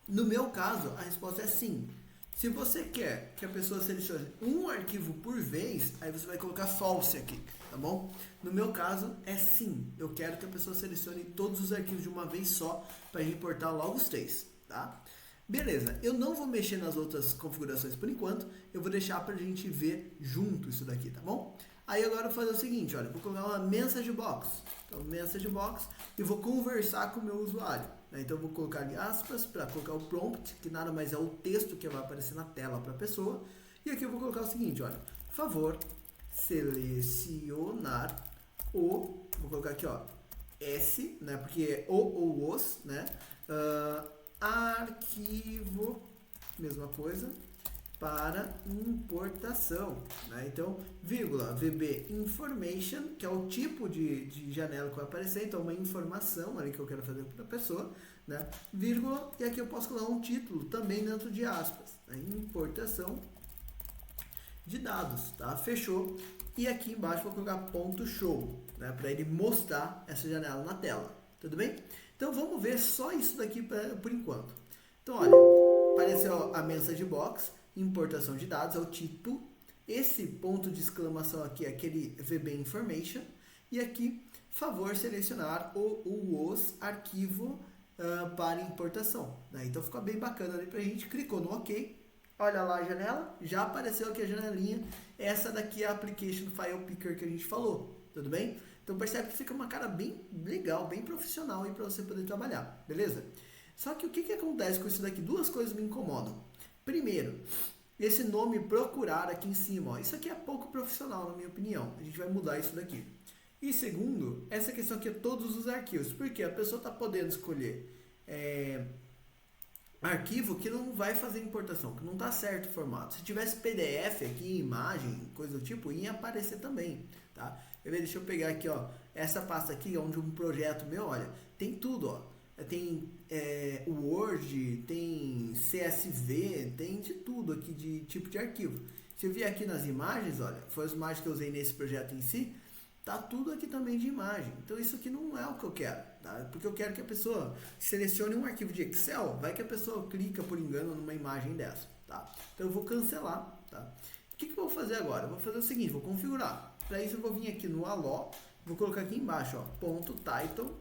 No meu caso, a resposta é sim. Se você quer que a pessoa selecione um arquivo por vez, aí você vai colocar false aqui, tá bom? No meu caso, é sim. Eu quero que a pessoa selecione todos os arquivos de uma vez só para importar logo os 3, tá? Beleza, eu não vou mexer nas outras configurações por enquanto, eu vou deixar para a gente ver junto isso daqui, tá bom? Aí agora eu vou fazer o seguinte, olha, vou colocar uma message box. Então, message box, e vou conversar com o meu usuário. Né? Então, eu vou colocar ali aspas para colocar o prompt, que nada mais é o texto que vai aparecer na tela para a pessoa. E aqui eu vou colocar o seguinte, olha, favor selecionar o, vou colocar aqui, ó, S, né, porque é o ou os, né, arquivo, mesma coisa, para importação, né? Então, vírgula, VB Information, que é o tipo de janela que vai aparecer, então uma informação ali que eu quero fazer para a pessoa, né? Vírgula, e aqui eu posso colocar um título também dentro de aspas, né? Importação de dados, tá? Fechou. E aqui embaixo vou colocar ponto show, né? Para ele mostrar essa janela na tela, tudo bem? Então, vamos ver só isso daqui por enquanto. Então, olha, apareceu a mensagem box, importação de dados, é o tipo. Esse ponto de exclamação aqui é aquele VB Information. E aqui, favor selecionar os arquivo para importação. Né? Então, ficou bem bacana ali pra gente. Clicou no OK. Olha lá a janela. Já apareceu aqui a janelinha. Essa daqui é a Application File Picker que a gente falou. Tudo bem? Então, percebe que fica uma cara bem legal, bem profissional aí para você poder trabalhar. Beleza? Só que o que acontece com isso daqui? Duas coisas me incomodam. Primeiro, esse nome procurar aqui em cima, ó, isso aqui é pouco profissional na minha opinião, a gente vai mudar isso daqui. E segundo, essa questão aqui é todos os arquivos, porque a pessoa está podendo escolher arquivo que não vai fazer importação, que não está certo o formato. Se tivesse PDF aqui, imagem, coisa do tipo, ia aparecer também, tá? Deixa eu pegar aqui, ó, essa pasta aqui, onde um projeto meu, olha, tem tudo, ó. Tem Word, tem CSV, tem de tudo aqui de tipo de arquivo. Se eu vier aqui nas imagens, olha, foi as imagens que eu usei nesse projeto em si, tá tudo aqui também de imagem. Então isso aqui não é o que eu quero, tá? Porque eu quero que a pessoa selecione um arquivo de Excel, vai que a pessoa clica por engano numa imagem dessa, tá? Então eu vou cancelar, tá? O que eu vou fazer agora? Eu vou fazer o seguinte, vou configurar. Para isso eu vou vir aqui no allow, vou colocar aqui embaixo, ó, ponto title.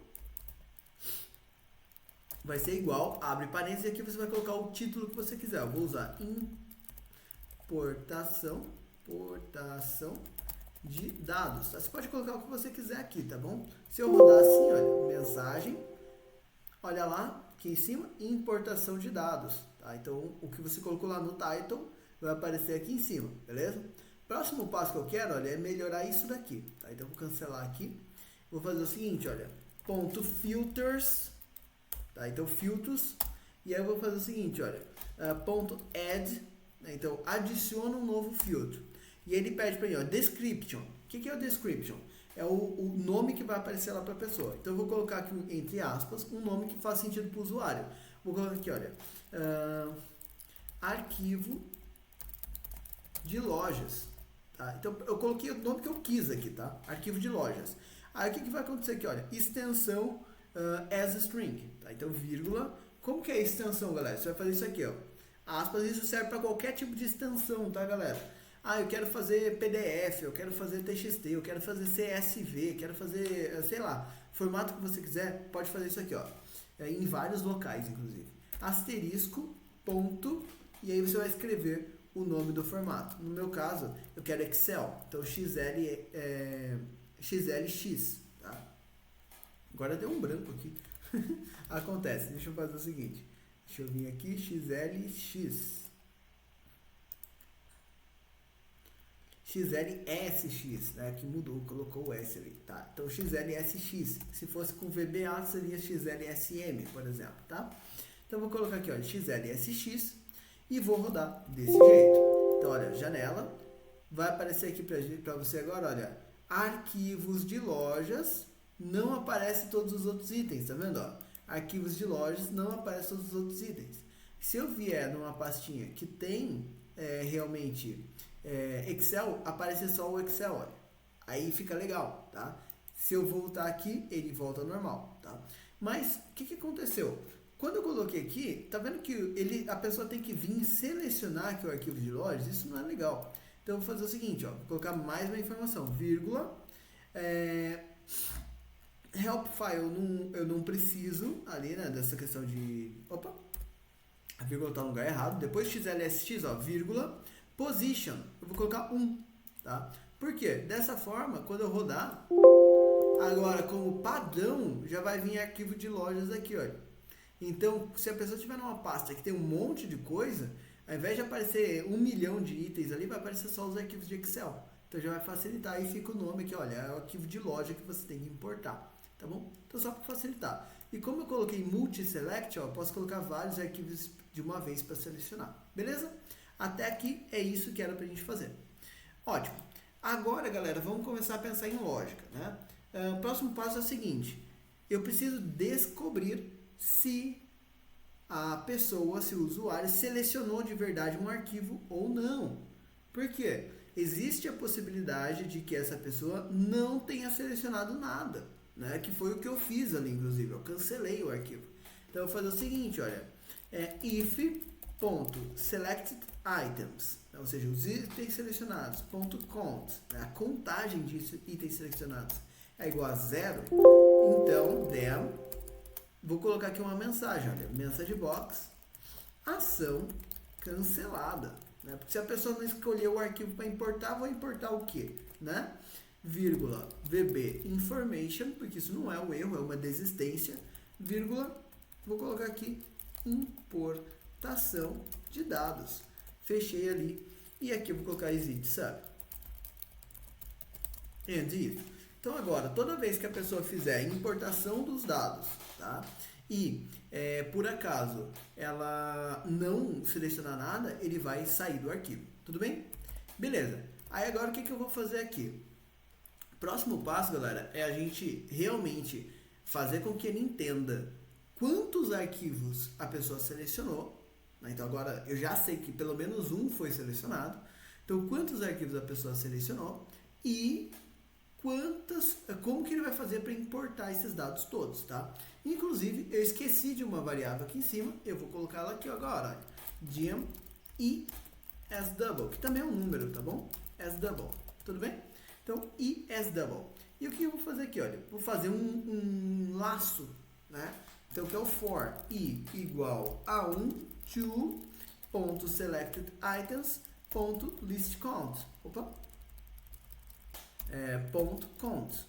Vai ser igual, abre parênteses e aqui você vai colocar o título que você quiser. Eu vou usar importação de dados. Você pode colocar o que você quiser aqui, tá bom? Se eu rodar assim, olha, mensagem, olha lá, aqui em cima, importação de dados. Tá? Então, o que você colocou lá no title vai aparecer aqui em cima, beleza? Próximo passo que eu quero, olha, é melhorar isso daqui. Tá? Então, eu vou cancelar aqui. Vou fazer o seguinte, olha, ponto filters. Tá, então, filtros, e aí eu vou fazer o seguinte, olha, ponto add, né, então, adiciona um novo filtro, e ele pede para mim, ó, description. O que é o description? é o nome que vai aparecer lá para a pessoa. Então eu vou colocar aqui, entre aspas, um nome que faz sentido para o usuário. Vou colocar aqui, olha, arquivo de lojas. Tá? Então eu coloquei o nome que eu quis aqui, tá? Arquivo de lojas. Aí o que vai acontecer aqui, olha, extensão as string. Tá? Então, vírgula. Como que é a extensão, galera? Você vai fazer isso aqui, ó. Aspas, isso serve para qualquer tipo de extensão, tá, galera? Eu quero fazer PDF, eu quero fazer TXT, eu quero fazer CSV, quero fazer, sei lá, formato que você quiser, pode fazer isso aqui, ó. Em vários locais, inclusive. Asterisco, ponto, e aí você vai escrever o nome do formato. No meu caso, eu quero Excel, então XLX, tá? Agora deu um branco aqui. Acontece, deixa eu fazer o seguinte. Deixa eu vir aqui, XLX. XLSX, né? Que mudou, colocou o S ali, tá? Então, XLSX. Se fosse com VBA, seria XLSM, por exemplo, tá? Então, eu vou colocar aqui, olha, XLSX e vou rodar desse jeito. Então, olha, janela. Vai aparecer aqui pra você agora, olha, arquivos de lojas. Não aparece todos os outros itens, tá vendo? Ó? Arquivos de lojas, não aparece todos os outros itens. Se eu vier numa pastinha que tem realmente Excel, aparece só o Excel, olha. Aí fica legal, tá? Se eu voltar aqui, ele volta ao normal, tá? Mas, o que aconteceu? Quando eu coloquei aqui, tá vendo que a pessoa tem que vir selecionar aqui o arquivo de lojas? Isso não é legal. Então, eu vou fazer o seguinte, ó. Vou colocar mais uma informação, vírgula, help file, eu não preciso ali, né, dessa questão de... Opa! A vírgula está no lugar errado. Depois XLSX, ó, vírgula, position. Eu vou colocar 1, tá? Por quê? Dessa forma, quando eu rodar, agora como padrão, já vai vir arquivo de lojas aqui, ó. Então, se a pessoa tiver numa pasta que tem um monte de coisa, ao invés de aparecer 1 milhão de itens ali, vai aparecer só os arquivos de Excel. Então, já vai facilitar. Aí fica o nome aqui, olha, é o arquivo de loja que você tem que importar. Tá bom? Então, só para facilitar. E como eu coloquei multi-select, ó, eu posso colocar vários arquivos de uma vez para selecionar. Beleza? Até aqui é isso que era para a gente fazer. Ótimo. Agora, galera, vamos começar a pensar em lógica, né? O próximo passo é o seguinte. Eu preciso descobrir se a pessoa, se o usuário selecionou de verdade um arquivo ou não. Por quê? Existe a possibilidade de que essa pessoa não tenha selecionado nada. Né, que foi o que eu fiz ali, inclusive, eu cancelei o arquivo. Então eu vou fazer o seguinte, olha, if.selectedItems, ou seja, os itens selecionados, .count, né, a contagem de itens selecionados é igual a 0, então, then, vou colocar aqui uma mensagem, olha, message box, ação cancelada, né, porque se a pessoa não escolheu o arquivo para importar, vou importar o quê, né? Vírgula, VB information, porque isso não é um erro, é uma desistência, vírgula, vou colocar aqui, importação de dados. Fechei ali, e aqui eu vou colocar exit sub. And if. Então agora, toda vez que a pessoa fizer importação dos dados, tá? E, por acaso, ela não selecionar nada, ele vai sair do arquivo. Tudo bem? Beleza. Aí agora o que eu vou fazer aqui? Próximo passo, galera, é a gente realmente fazer com que ele entenda quantos arquivos a pessoa selecionou. Né? Então agora eu já sei que pelo menos um foi selecionado. Então quantos arquivos a pessoa selecionou e como que ele vai fazer para importar esses dados todos, tá? Inclusive eu esqueci de uma variável aqui em cima, eu vou colocar ela aqui agora, dim e as double, que também é um número, tá bom? As double, tudo bem? Então, e as double. E o que eu vou fazer aqui? Olha, vou fazer um laço, né? Então, que é o for i igual a 1 to ponto selected items ponto list count. Opa! Ponto count.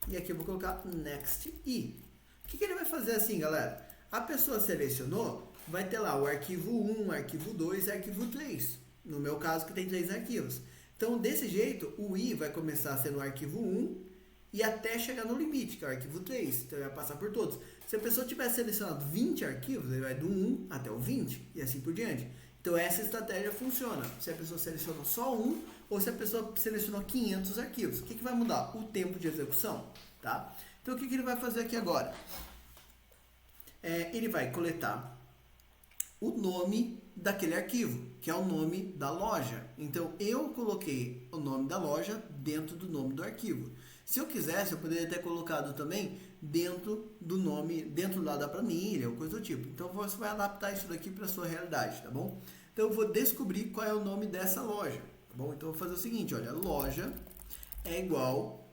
E aqui eu vou colocar next i. O que ele vai fazer assim, galera? A pessoa selecionou, vai ter lá o arquivo 1, arquivo 2 e arquivo 3. No meu caso, que tem 3 arquivos. Então, desse jeito, o i vai começar a ser no arquivo 1 e até chegar no limite, que é o arquivo 3. Então, ele vai passar por todos. Se a pessoa tiver selecionado 20 arquivos, ele vai do 1 até o 20 e assim por diante. Então, essa estratégia funciona. Se a pessoa seleciona só um, ou se a pessoa selecionou 500 arquivos. O que vai mudar? O tempo de execução, tá? Então, o que ele vai fazer aqui agora? Ele vai coletar o nome daquele arquivo, que é o nome da loja. Então, eu coloquei o nome da loja dentro do nome do arquivo. Se eu quisesse, eu poderia ter colocado também dentro do nome, dentro lá da planilha, ou coisa do tipo. Então, você vai adaptar isso daqui para a sua realidade, tá bom? Então, eu vou descobrir qual é o nome dessa loja, tá bom? Então, eu vou fazer o seguinte, olha, loja é igual,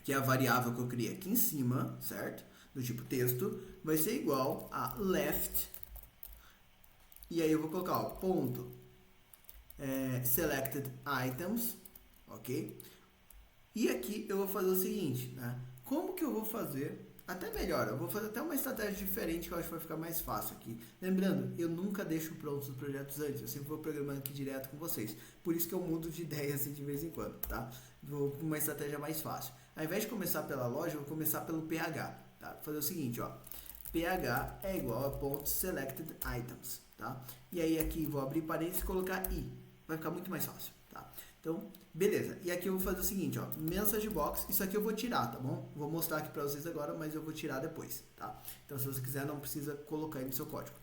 que é a variável que eu criei aqui em cima, certo? Do tipo texto, vai ser igual a left, e aí eu vou colocar, ó, ponto, selected items, ok? E aqui eu vou fazer o seguinte, né? Como que eu vou fazer? Até melhor, eu vou fazer até uma estratégia diferente que eu acho que vai ficar mais fácil aqui. Lembrando, eu nunca deixo prontos os projetos antes, eu sempre vou programando aqui direto com vocês. Por isso que eu mudo de ideia assim de vez em quando, tá? Vou com uma estratégia mais fácil. Ao invés de começar pela loja, eu vou começar pelo PH, tá? Vou fazer o seguinte, ó. PH é igual a ponto selected items, tá? E aí aqui vou abrir parênteses e colocar i. Vai ficar muito mais fácil, tá? Então, beleza. E aqui eu vou fazer o seguinte, ó. Message box, isso aqui eu vou tirar, tá bom? Vou mostrar aqui pra vocês agora, mas eu vou tirar depois, tá? Então, se você quiser, não precisa colocar aí no seu código.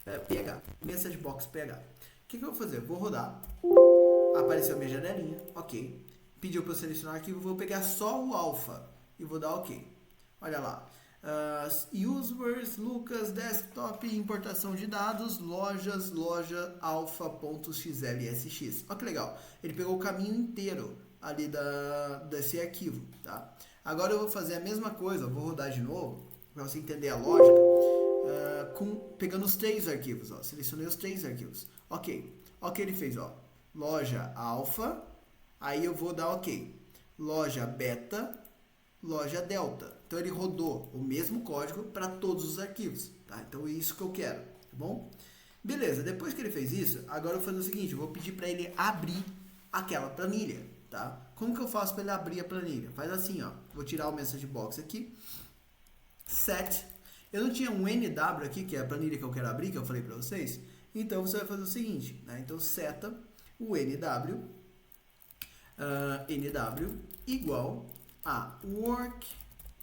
PH, message box PH. O que eu vou fazer? Vou rodar. Apareceu a minha janelinha, ok. Pediu para eu selecionar o arquivo, vou pegar só o alpha e vou dar ok. Olha lá. Users, Lucas, desktop, importação de dados, lojas, loja, alpha.xlsx. Olha que legal. Ele pegou o caminho inteiro ali desse arquivo, tá? Agora eu vou fazer a mesma coisa, vou rodar de novo, para você entender a lógica, pegando os 3 arquivos, ó. Selecionei os 3 arquivos. Ok. Olha o que ele fez, ó. Loja alpha, aí eu vou dar ok. Loja beta, loja delta. Então ele rodou o mesmo código para todos os arquivos, tá? Então é isso que eu quero, tá bom? Beleza, depois que ele fez isso, agora eu vou fazer o seguinte, eu vou pedir para ele abrir aquela planilha, tá? Como que eu faço para ele abrir a planilha? Faz assim, ó, vou tirar o message box aqui, set, eu não tinha um NW aqui, que é a planilha que eu quero abrir, que eu falei para vocês, então você vai fazer o seguinte, né? Então seta o NW, NW igual a work,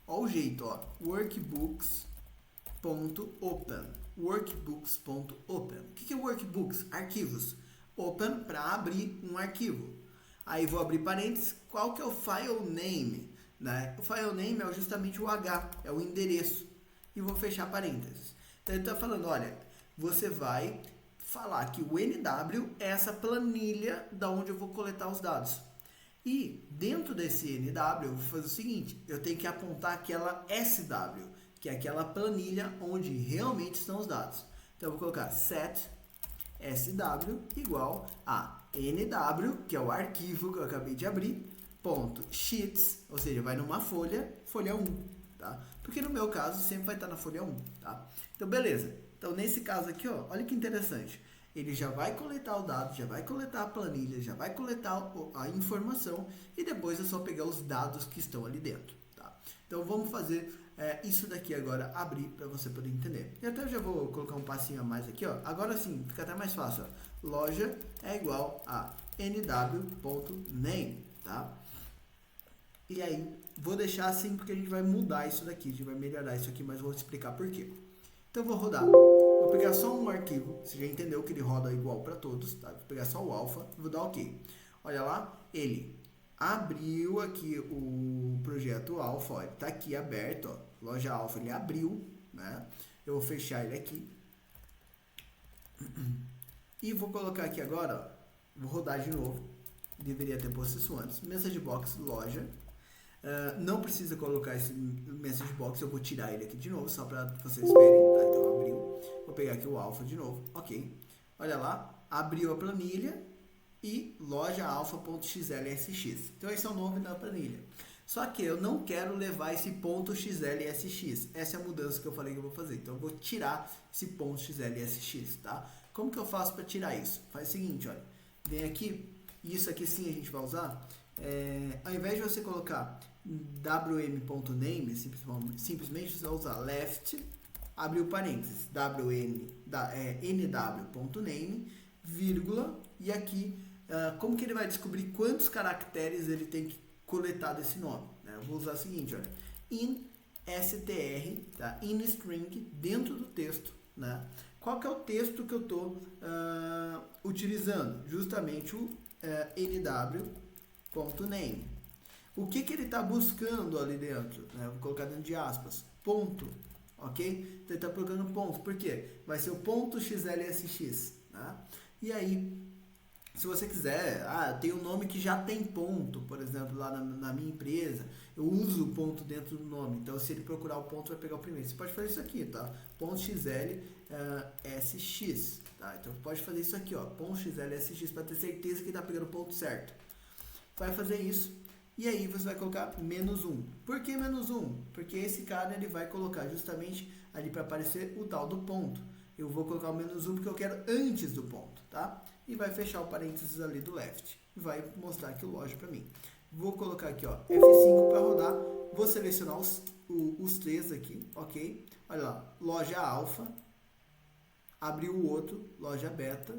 ó o jeito, ó, workbooks.open, workbooks.open. O que é workbooks? Arquivos. Open para abrir um arquivo. Aí vou abrir parênteses, qual que é o file name, né? O file name é justamente o H, é o endereço. E vou fechar parênteses. Então ele está falando, olha, você vai falar que o NW é essa planilha da onde eu vou coletar os dados. E dentro desse NW eu vou fazer o seguinte, eu tenho que apontar aquela SW, que é aquela planilha onde realmente estão os dados. Então eu vou colocar set SW igual a NW, que é o arquivo que eu acabei de abrir, ponto sheets, ou seja, vai numa folha, folha 1, tá? Porque no meu caso sempre vai estar na folha 1, tá? Então beleza. Então nesse caso aqui, ó, olha que interessante. Ele já vai coletar o dado, já vai coletar a planilha, já vai coletar a informação e depois é só pegar os dados que estão ali dentro, tá? Então vamos fazer isso daqui agora, abrir para você poder entender. E até eu já vou colocar um passinho a mais aqui, ó. Agora sim, fica até mais fácil, ó. Loja é igual a nw.name, tá? E aí, vou deixar assim porque a gente vai mudar isso daqui, a gente vai melhorar isso aqui, mas vou explicar por quê. Então eu vou rodar. Vou pegar só um arquivo, você já entendeu que ele roda igual para todos, tá? Vou pegar só o alpha e vou dar ok. Olha lá, ele abriu aqui o projeto alpha, ó, ele tá aqui aberto, ó, loja alpha, ele abriu, né? Eu vou fechar ele aqui. E vou colocar aqui agora, ó, vou rodar de novo, deveria ter posto isso antes, message box loja. Não precisa colocar esse message box, eu vou tirar ele aqui de novo, só para vocês verem, tá? Então abriu, vou pegar aqui o alpha de novo, ok, olha lá, abriu a planilha e loja alpha.xlsx, então esse é o nome da planilha, só que eu não quero levar esse ponto .xlsx, essa é a mudança que eu falei que eu vou fazer, então eu vou tirar esse ponto .xlsx, tá? Como que eu faço para tirar isso? Faz o seguinte, olha, vem aqui, e isso aqui sim a gente vai usar, ao invés de você colocar wm.name, simplesmente você vai usar left, abriu parênteses, nw.name, vírgula, e aqui como que ele vai descobrir quantos caracteres ele tem que coletar desse nome? Né? Eu vou usar o seguinte, olha, in str, tá? In string, dentro do texto, né? Qual que é o texto que eu estou utilizando? Justamente o nw.name. O que ele está buscando ali dentro? Né? Vou colocar dentro de aspas. Ponto. Ok? Então ele está procurando ponto. Por quê? Vai ser o ponto xlsx. Né? E aí, se você quiser, tem um nome que já tem ponto, por exemplo, lá na minha empresa, eu uso o ponto dentro do nome, então se ele procurar o ponto, vai pegar o primeiro. Você pode fazer isso aqui, tá? Ponto xlsx, tá? Então pode fazer isso aqui, ó, ponto xlsx, para ter certeza que está pegando o ponto certo. Vai fazer isso, e aí você vai colocar -1. Por que -1? Porque esse cara ele vai colocar justamente ali para aparecer o tal do ponto. Eu vou colocar o -1 porque eu quero antes do ponto, tá? E vai fechar o parênteses ali do left. E vai mostrar aqui o loja para mim. Vou colocar aqui, ó, F5 para rodar. Vou selecionar os três aqui, ok? Olha lá, loja alfa. Abriu o outro, loja beta.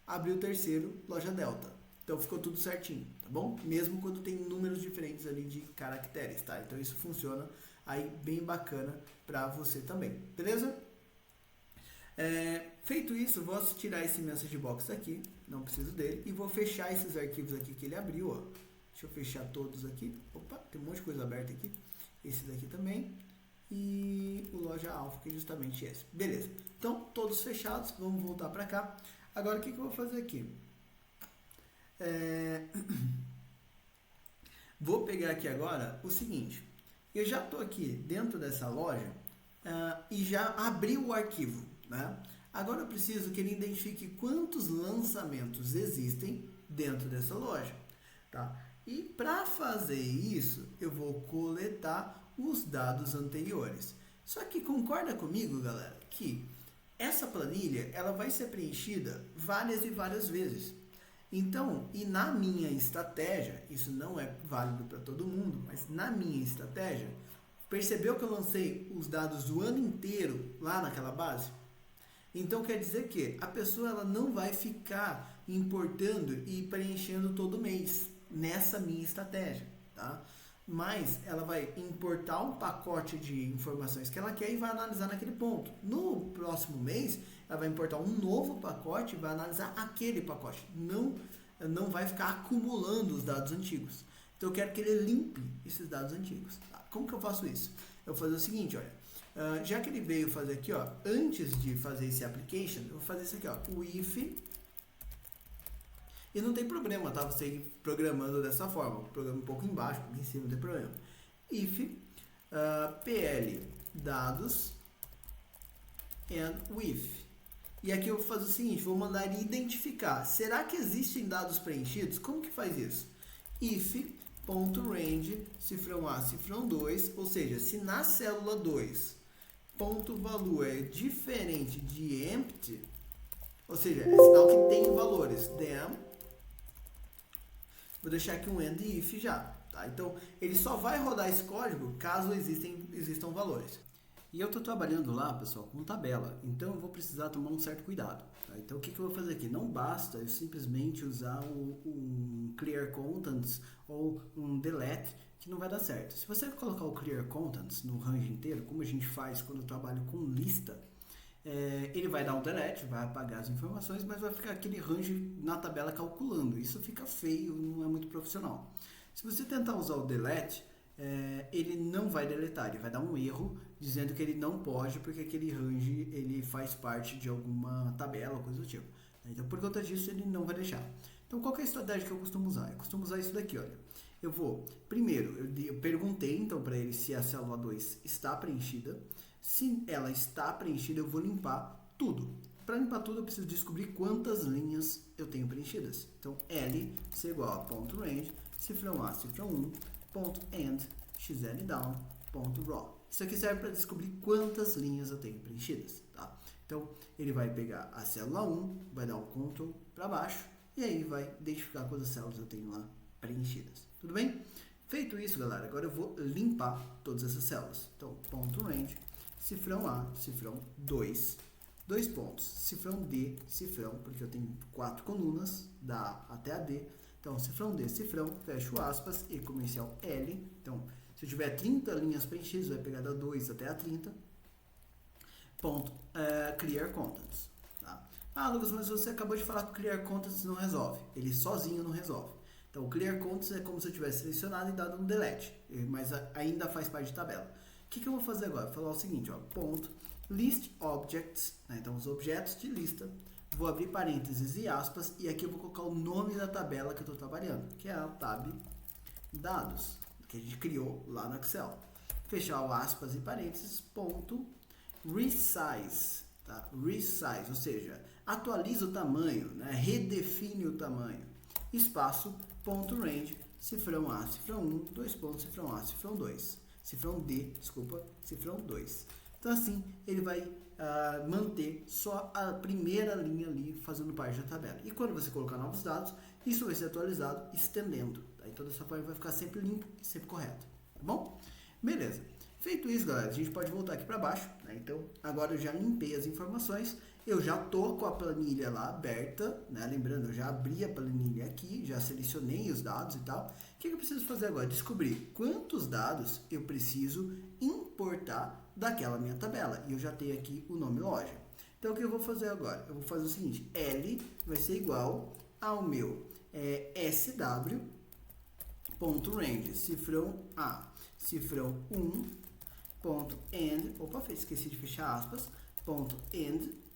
Abriu o terceiro, loja delta. Então ficou tudo certinho, tá bom? Mesmo quando tem números diferentes ali de caracteres, tá? Então isso funciona aí bem bacana para você também, beleza? Feito isso, vou tirar esse message box aqui, não preciso dele, e vou fechar esses arquivos aqui que ele abriu, ó. Deixa eu fechar todos aqui. Opa, tem um monte de coisa aberta aqui. Esse daqui também. E o loja alfa, que é justamente esse. Beleza. Então, todos fechados. Vamos voltar para cá. Agora, o que eu vou fazer aqui? Vou pegar aqui agora o seguinte. Eu já estou aqui dentro dessa loja e já abri o arquivo, né? Agora eu preciso que ele identifique quantos lançamentos existem dentro dessa loja, tá? E para fazer isso, eu vou coletar os dados anteriores. Só que concorda comigo, galera, que essa planilha ela vai ser preenchida várias e várias vezes. Então, e na minha estratégia, isso não é válido para todo mundo, mas na minha estratégia, percebeu que eu lancei os dados do ano inteiro lá naquela base? Então quer dizer que a pessoa ela não vai ficar importando e preenchendo todo mês nessa minha estratégia, tá? Mas ela vai importar um pacote de informações que ela quer e vai analisar naquele ponto. No próximo mês, ela vai importar um novo pacote e vai analisar aquele pacote. Não vai ficar acumulando os dados antigos. Então eu quero que ele limpe esses dados antigos. Tá? Como que eu faço isso? Eu vou fazer o seguinte, olha. Já que ele veio fazer aqui, ó, antes de fazer esse application, eu vou fazer isso aqui, ó, o if. E não tem problema, tá? Você ir programando dessa forma. Programa um pouco embaixo, um pouco em cima, não tem problema. If pl dados and with. E aqui eu vou fazer o seguinte, vou mandar ele identificar. Será que existem dados preenchidos? Como que faz isso? If.range, cifrão A, cifrão 2, ou seja, se na célula 2 ponto valor é diferente de empty, ou seja, é sinal que tem valores, then, vou deixar aqui um end if já, tá? Então, ele só vai rodar esse código caso existam valores. E eu estou trabalhando lá, pessoal, com tabela, então eu vou precisar tomar um certo cuidado. Tá? Então, o que eu vou fazer aqui? Não basta eu simplesmente usar um clear contents ou um delete, que não vai dar certo. Se você colocar o clear contents no range inteiro, como a gente faz quando eu trabalho com lista, ele vai dar um delete, vai apagar as informações, mas vai ficar aquele range na tabela calculando. Isso fica feio, não é muito profissional. Se você tentar usar o delete, ele não vai deletar, ele vai dar um erro dizendo que ele não pode, porque aquele range ele faz parte de alguma tabela ou coisa do tipo. Então, por conta disso, ele não vai deixar. Então, qual que é a estratégia que eu costumo usar? Eu costumo usar isso daqui, olha. Eu vou, primeiro, eu perguntei então para ele se a célula 2 está preenchida. Se ela está preenchida, eu vou limpar tudo. Para limpar tudo, eu preciso descobrir quantas linhas eu tenho preenchidas. Então, L é igual a ponto .range, cifrão A, cifrão 1, ponto .end, xldown, ponto .raw. Isso aqui serve para descobrir quantas linhas eu tenho preenchidas, tá? Então, ele vai pegar a célula 1, vai dar um Ctrl para baixo, e aí vai identificar quantas células eu tenho lá preenchidas. Tudo bem? Feito isso, galera, agora eu vou limpar todas essas células. Então, ponto .range, cifrão A, cifrão 2, dois pontos, cifrão D, cifrão, porque eu tenho 4 colunas, da A até a D, então cifrão D, cifrão, fecho aspas, e comercial L, então se eu tiver 30 linhas preenchidas, vai pegar da 2 até a 30, ponto, clear contents, tá? Ah, Lucas, mas você acabou de falar que o clear contents não resolve, ele sozinho não resolve. Então, o clear contents é como se eu tivesse selecionado e dado um delete, mas ainda faz parte de tabela. O que eu vou fazer agora? Vou falar o seguinte, ó, ponto, list objects, né? Então os objetos de lista, vou abrir parênteses e aspas, e aqui eu vou colocar o nome da tabela que eu estou trabalhando, que é a tab dados, que a gente criou lá no Excel. Fechar o aspas e parênteses, ponto, resize, tá? Resize, ou seja, atualiza o tamanho, né? Redefine o tamanho, espaço, ponto range, cifrão A, cifrão 1, dois pontos, cifrão A, cifrão 2, cifrão D, desculpa, cifrão 2. Então assim, ele vai manter só a primeira linha ali fazendo parte da tabela. E quando você colocar novos dados, isso vai ser atualizado estendendo. Tá? Então dessa forma vai ficar sempre limpo e sempre correto. Tá bom? Beleza. Feito isso, galera, a gente pode voltar aqui para baixo. Né? Então agora eu já limpei as informações. Eu já tô com a planilha lá aberta, né? Lembrando, eu já abri a planilha aqui, já selecionei os dados e tal. O que eu preciso fazer agora? Descobrir quantos dados eu preciso importar daquela minha tabela. E eu já tenho aqui o nome loja. Então, o que eu vou fazer agora? Eu vou fazer o seguinte, L vai ser igual ao meu sw.range, cifrão A, cifrão 1, ponto end, opa, esqueci de fechar aspas, ponto end,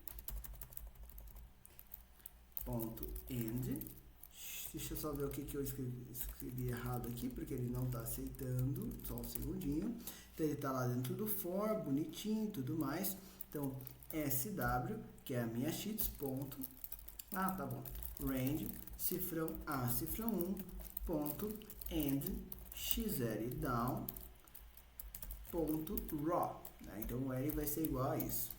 deixa eu só ver o que eu escrevi errado aqui, porque ele não está aceitando, só um segundinho. Então ele está lá dentro do for, bonitinho e tudo mais. Então sw, que é a minha sheets, ponto, tá bom, range, cifrão A, cifrão 1, ponto, end, xl down, ponto, raw, né? Então o L vai ser igual a isso.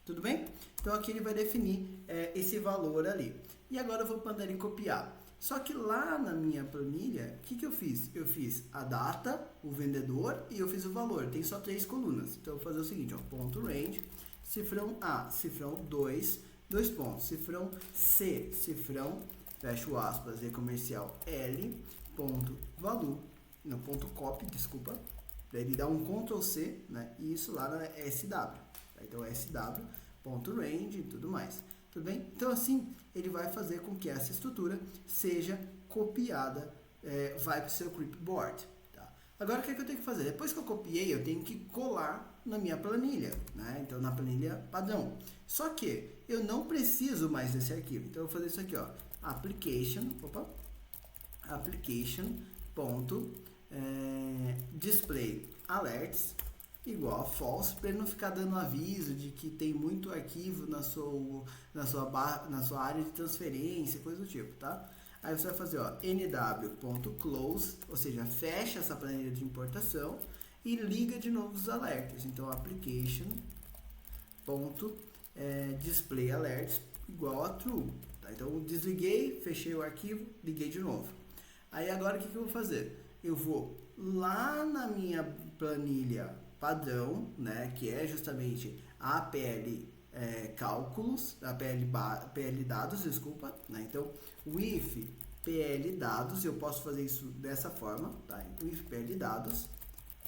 Tudo bem? Então aqui ele vai definir esse valor ali. E agora eu vou mandar ele copiar. Só que lá na minha planilha, o que eu fiz? Eu fiz a data, o vendedor e eu fiz o valor. Tem só 3 colunas. Então eu vou fazer o seguinte, ó, ponto range, cifrão A, cifrão 2, dois pontos, cifrão C, cifrão, fecho aspas, e comercial L, ponto value, não, ponto copy, desculpa. Daí ele dá um Ctrl C, né? E isso lá na SW. Então sw.range e tudo mais. Tudo bem? Então assim, ele vai fazer com que essa estrutura seja copiada, vai para o seu clipboard. Tá? Agora o que eu tenho que fazer? Depois que eu copiei, eu tenho que colar na minha planilha, né? Então na planilha padrão. Só que eu não preciso mais desse arquivo. Então eu vou fazer isso aqui, ó, display alerts igual a false, para ele não ficar dando aviso de que tem muito arquivo na sua área de transferência, coisa do tipo, tá? Aí você vai fazer, ó, nw.close, ou seja, fecha essa planilha de importação e liga de novo os alertas. Então, display alerts igual a true, tá? Então, eu desliguei, fechei o arquivo, liguei de novo. Aí agora o que eu vou fazer? Eu vou lá na minha planilha padrão, né, que é justamente a APL cálculos, a PL dados, desculpa, né? Então, with PL dados, eu posso fazer isso dessa forma, tá? With PL dados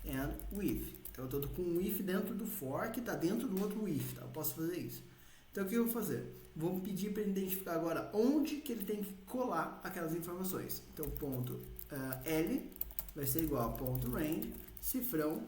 and with. Então, eu estou com um if dentro do for, que está dentro do outro if, tá? Eu posso fazer isso. Então, o que eu vou fazer? Vou pedir para ele identificar agora onde que ele tem que colar aquelas informações. Então, ponto L vai ser igual a ponto range, cifrão.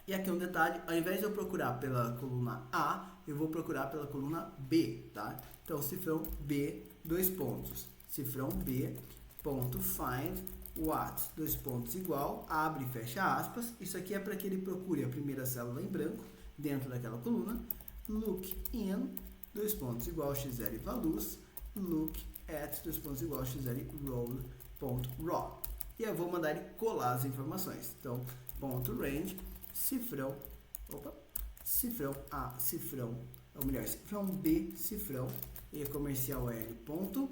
E aqui um detalhe, ao invés de eu procurar pela coluna A, eu vou procurar pela coluna B, tá? Então, cifrão B, dois pontos, cifrão B, ponto find what, dois pontos igual, abre e fecha aspas. Isso aqui é para que ele procure a primeira célula em branco, dentro daquela coluna, look in, dois pontos igual, xl values, look at, dois pontos igual, xl roll.raw. E eu vou mandar ele colar as informações. Então, ponto range, cifrão A, cifrão, ou melhor, cifrão B, cifrão, e comercial L, ponto,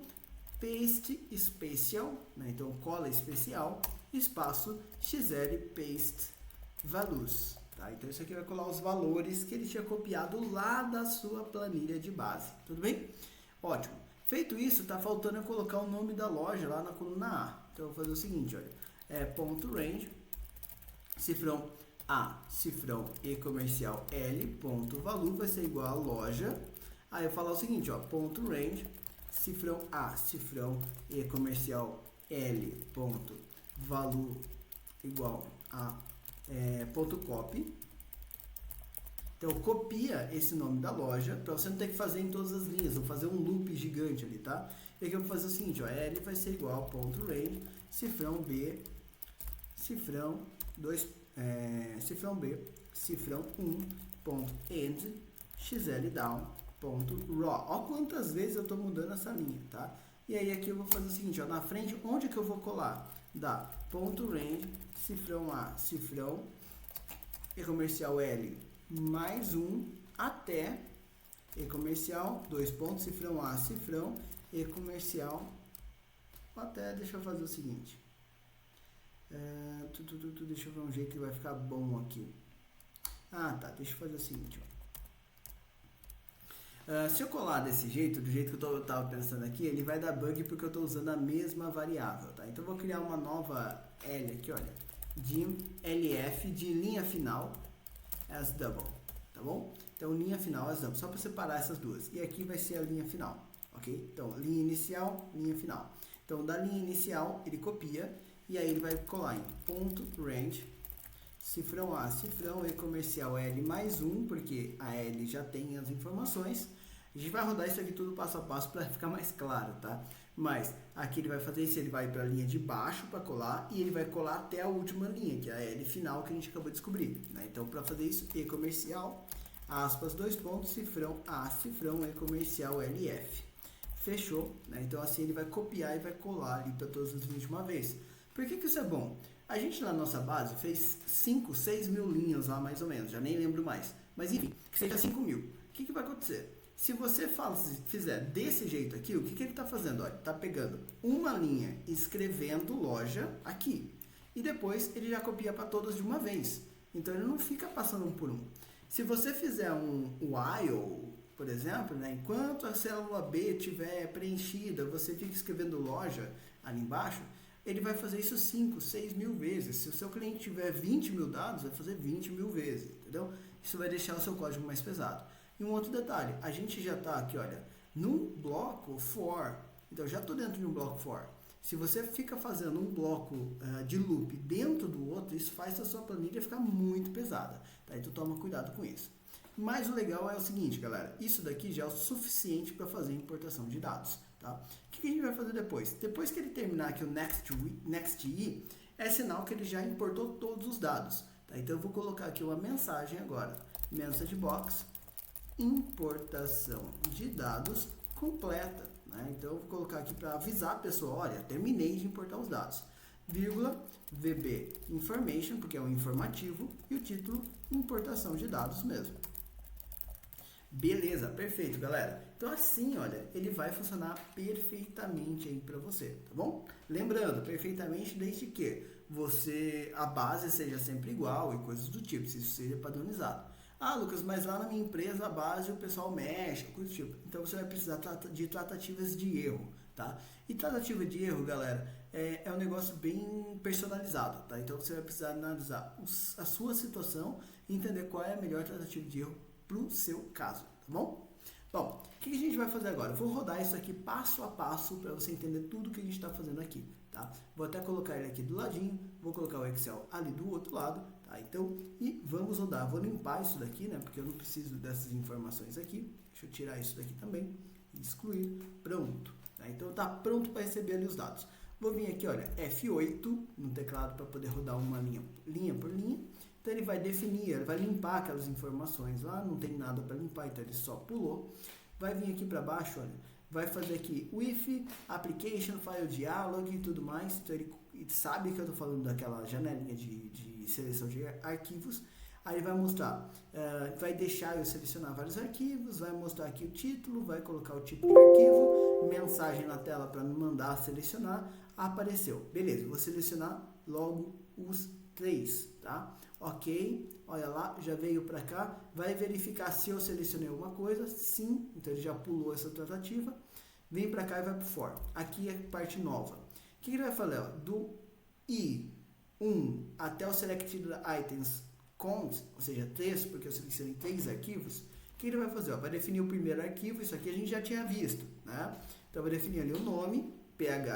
paste special, né? Então cola especial, espaço, xl paste values, tá? Então isso aqui vai colar os valores que ele tinha copiado lá da sua planilha de base, tudo bem? Ótimo. Feito isso, tá faltando eu colocar o nome da loja lá na coluna A. Então eu vou fazer o seguinte, olha, ponto range, cifrão A, cifrão E comercial L, ponto valor vai ser igual a loja. Aí eu falo o seguinte, ó, ponto range, cifrão A, cifrão E comercial L, ponto valor igual a ponto copy. Então copia esse nome da loja para você não ter que fazer em todas as linhas, vou fazer um loop gigante ali, tá? E aqui eu vou fazer o seguinte, ó, L vai ser igual a ponto range, cifrão B, cifrão 2, cifrão B, cifrão 1, ponto end, xl down, ponto raw. Ó quantas vezes eu estou mudando essa linha, tá? E aí aqui eu vou fazer o seguinte, ó, na frente, onde que eu vou colar? Da ponto range, cifrão A, cifrão E comercial L, mais 1, até E comercial, 2 pontos, cifrão A, cifrão, E comercial, até, deixa eu fazer o seguinte, deixa eu ver um jeito que vai ficar bom aqui. Ah, tá, deixa eu fazer o seguinte, ó. Se eu colar desse jeito, do jeito que eu estava pensando aqui, ele vai dar bug porque eu estou usando a mesma variável, tá? Então eu vou criar uma nova L aqui, olha, dim LF de linha final as double, tá bom? Então linha final as double, só para separar essas duas. E aqui vai ser a linha final, ok? Então linha inicial, linha final. Então da linha inicial ele copia e aí ele vai colar em ponto range, cifrão A, cifrão E comercial L mais 1, porque a L já tem as informações. A gente vai rodar isso aqui tudo passo a passo para ficar mais claro, tá? Mas aqui ele vai fazer isso, ele vai para a linha de baixo para colar e ele vai colar até a última linha, que é a L final que a gente acabou de descobrir, né? Então para fazer isso, E comercial, aspas, 2 pontos, cifrão A, cifrão E comercial LF. Fechou, né? Então assim ele vai copiar e vai colar ali para todas as linhas de uma vez. Por que isso é bom? A gente na nossa base fez 5, 6 mil linhas lá mais ou menos, já nem lembro mais. Mas enfim, que seja 5 mil. O que vai acontecer? Se você fizer desse jeito aqui, o que ele está fazendo? Olha, está pegando uma linha e escrevendo loja aqui. E depois ele já copia para todas de uma vez. Então ele não fica passando um por um. Se você fizer um while, por exemplo, né, enquanto a célula B estiver preenchida, você fica escrevendo loja ali embaixo, ele vai fazer isso 5, 6 mil vezes. Se o seu cliente tiver 20 mil dados, vai fazer 20 mil vezes, entendeu? Isso vai deixar o seu código mais pesado. E um outro detalhe, a gente já está aqui, olha, num bloco for, então já estou dentro de um bloco for. Se você fica fazendo um bloco de loop dentro do outro, isso faz a sua planilha ficar muito pesada, tá? Então toma cuidado com isso. Mas o legal é o seguinte, galera, isso daqui já é o suficiente para fazer importação de dados, tá? O que a gente vai fazer depois? Depois que ele terminar aqui o next i, é sinal que ele já importou todos os dados, tá? Então eu vou colocar aqui uma mensagem agora, message box, importação de dados completa, né? Então eu vou colocar aqui para avisar a pessoa, olha, terminei de importar os dados, vírgula, VB information, porque é um informativo, e o título, importação de dados mesmo. Beleza, perfeito, galera. Então assim, olha, ele vai funcionar perfeitamente aí para você, tá bom? Lembrando, perfeitamente desde que a base seja sempre igual e coisas do tipo, se isso seja padronizado. Ah, Lucas, mas lá na minha empresa a base o pessoal mexe, coisa do tipo. Então você vai precisar de tratativas de erro, tá? E tratativa de erro, galera, é um negócio bem personalizado, tá? Então você vai precisar analisar a sua situação e entender qual é a melhor tratativa de erro para o seu caso, tá bom? Bom, o que a gente vai fazer agora? Eu vou rodar isso aqui passo a passo para você entender tudo que a gente está fazendo aqui, tá? Vou até colocar ele aqui do ladinho, vou colocar o Excel ali do outro lado, tá? Então, e vamos rodar. Vou limpar isso daqui, né? Porque eu não preciso dessas informações aqui. Deixa eu tirar isso daqui também, excluir, pronto. Tá? Então tá pronto para receber ali os dados. Vou vir aqui, olha, F8 no teclado para poder rodar uma linha por linha. Então ele vai definir, ele vai limpar aquelas informações lá, não tem nada para limpar, então ele só pulou. Vai vir aqui para baixo, olha, vai fazer aqui with, application, file dialog e tudo mais. Então ele sabe que eu estou falando daquela janelinha de seleção de arquivos. Aí ele vai mostrar, vai deixar eu selecionar vários arquivos, vai mostrar aqui o título, vai colocar o tipo de arquivo, mensagem na tela para me mandar selecionar, apareceu. Beleza, vou selecionar logo os 3, tá? ok, olha lá, já veio para cá, vai verificar se eu selecionei alguma coisa, sim, então ele já pulou essa tratativa, vem para cá e vai para o for. Aqui é a parte nova. O que ele vai fazer? Ó? Do I1 até o selected items count, ou seja, 3, porque eu selecionei 3 arquivos, o que ele vai fazer? Ó? Vai definir o primeiro arquivo, isso aqui a gente já tinha visto, né? Então vai definir ali o nome, ph,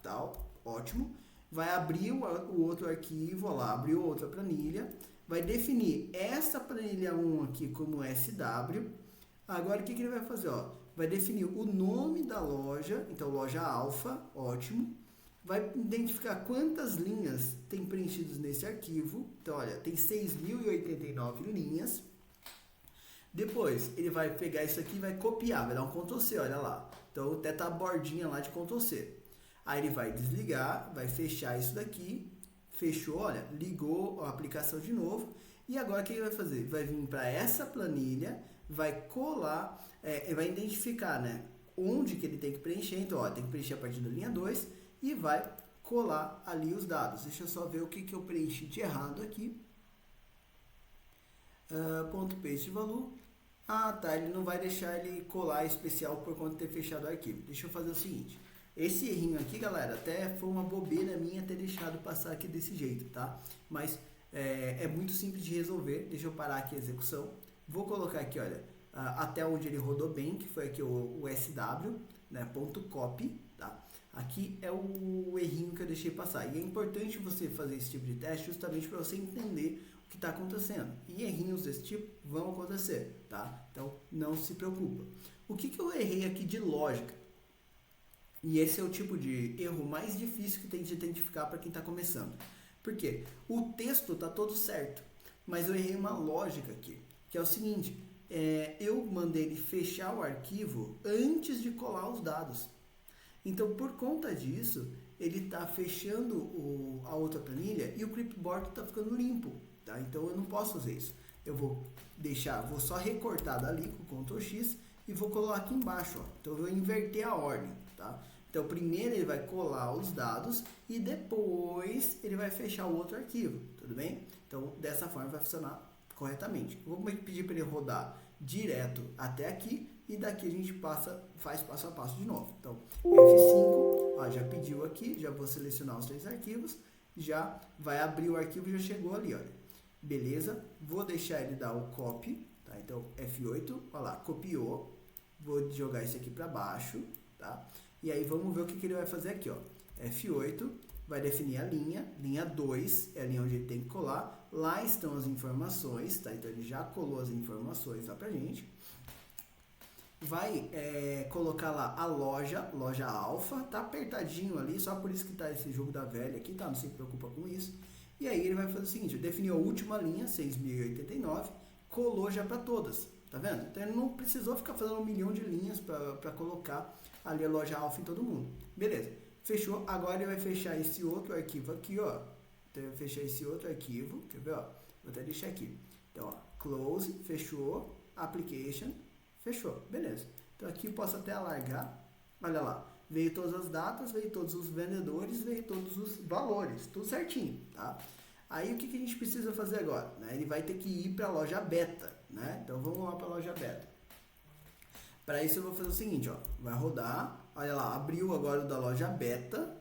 tal, ótimo. Vai abrir o outro arquivo, ó lá, abriu outra planilha, vai definir essa planilha 1 aqui como SW. Agora o que ele vai fazer? Ó? Vai definir o nome da loja, então loja alfa, ótimo. Vai identificar quantas linhas tem preenchidas nesse arquivo. Então, olha, tem 6.089 linhas. Depois, ele vai pegar isso aqui e vai copiar, vai dar um Ctrl C, olha lá. Então, até tá a bordinha lá de Ctrl C. Aí ele vai desligar, vai fechar isso daqui. Fechou, olha, ligou a aplicação de novo. E agora o que ele vai fazer? Vai vir para essa planilha, vai colar, vai identificar, né, onde que ele tem que preencher. Então, ó, tem que preencher a partir da linha 2 e vai colar ali os dados. Deixa eu só ver o que eu preenchi de errado aqui. Ponto paste valor. Ah, tá, ele não vai deixar ele colar especial por conta de ter fechado o arquivo. Deixa eu fazer o seguinte. Esse errinho aqui, galera, até foi uma bobeira minha ter deixado passar aqui desse jeito, tá? Mas é muito simples de resolver. Deixa eu parar aqui a execução. Vou colocar aqui, olha, até onde ele rodou bem, que foi aqui o SW, né, ponto .copy, tá? Aqui é o errinho que eu deixei passar. E é importante você fazer esse tipo de teste justamente para você entender o que está acontecendo. E errinhos desse tipo vão acontecer, tá? Então, não se preocupa. O que eu errei aqui de lógica? E esse é o tipo de erro mais difícil que tem de identificar para quem está começando. Por quê? O texto está todo certo, mas eu errei uma lógica aqui, que é o seguinte, eu mandei ele fechar o arquivo antes de colar os dados. Então, por conta disso, ele está fechando a outra planilha e o clipboard está ficando limpo, tá? Então, eu não posso fazer isso. Eu vou só recortar dali com Ctrl X e vou colar aqui embaixo, ó. Então, eu vou inverter a ordem, tá? Então, primeiro ele vai colar os dados e depois ele vai fechar o outro arquivo, tudo bem? Então, dessa forma vai funcionar corretamente. Eu vou pedir para ele rodar direto até aqui e daqui a gente faz passo a passo de novo. Então, F5, ó, já pediu aqui, já vou selecionar os 3 arquivos, já vai abrir o arquivo, já chegou ali, olha. Beleza, vou deixar ele dar o copy, tá? Então, F8, olha lá, copiou, vou jogar isso aqui para baixo, tá? E aí vamos ver o que ele vai fazer aqui, ó. F8, vai definir a linha 2 é a linha onde ele tem que colar, lá estão as informações, tá? Então ele já colou as informações lá pra gente. Vai colocar lá a loja alfa, tá apertadinho ali, só por isso que tá esse jogo da velha aqui, tá? Não se preocupa com isso. E aí ele vai fazer o seguinte, definiu a última linha, 6.089, colou já para todas, tá vendo? Então ele não precisou ficar fazendo 1 milhão de linhas para colocar ali a loja alfa em todo mundo. Beleza, fechou. Agora ele vai fechar esse outro arquivo aqui, ó. Então eu vou fechar esse outro arquivo, quer ver, ó? Vou até deixar aqui. Então, ó, close, fechou, application, fechou, beleza. Então aqui eu posso até alargar, olha lá, veio todas as datas, veio todos os vendedores, veio todos os valores, tudo certinho, tá? Aí o que a gente precisa fazer agora? Né? Ele vai ter que ir para a loja beta, né? Então vamos lá para a loja beta. Para isso eu vou fazer o seguinte, ó, vai rodar, olha lá, abriu agora o da loja beta,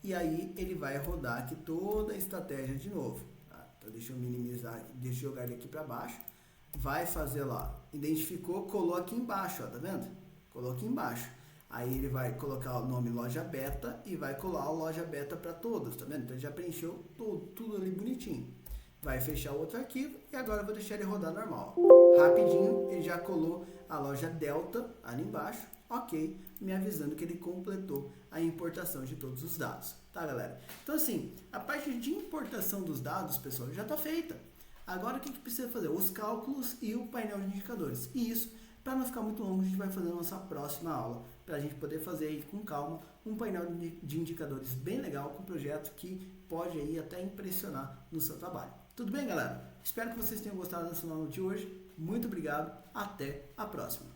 e aí ele vai rodar aqui toda a estratégia de novo, tá? Então deixa eu minimizar, deixa eu jogar ele aqui para baixo, vai fazer lá, identificou, colou aqui embaixo, ó, tá vendo? Colou aqui embaixo. Aí ele vai colocar o nome loja beta e vai colar o loja beta para todos, tá vendo? Então ele já preencheu tudo ali bonitinho. Vai fechar o outro arquivo e agora eu vou deixar ele rodar normal. Rapidinho, ele já colou a loja delta ali embaixo, ok, me avisando que ele completou a importação de todos os dados, tá, galera? Então assim, a parte de importação dos dados, pessoal, já está feita. Agora o que precisa fazer? Os cálculos e o painel de indicadores. E isso, para não ficar muito longo, a gente vai fazer a nossa próxima aula, para a gente poder fazer aí com calma um painel de indicadores bem legal, com um projeto que pode aí até impressionar no seu trabalho. Tudo bem, galera? Espero que vocês tenham gostado dessa aula de hoje. Muito obrigado. Até a próxima.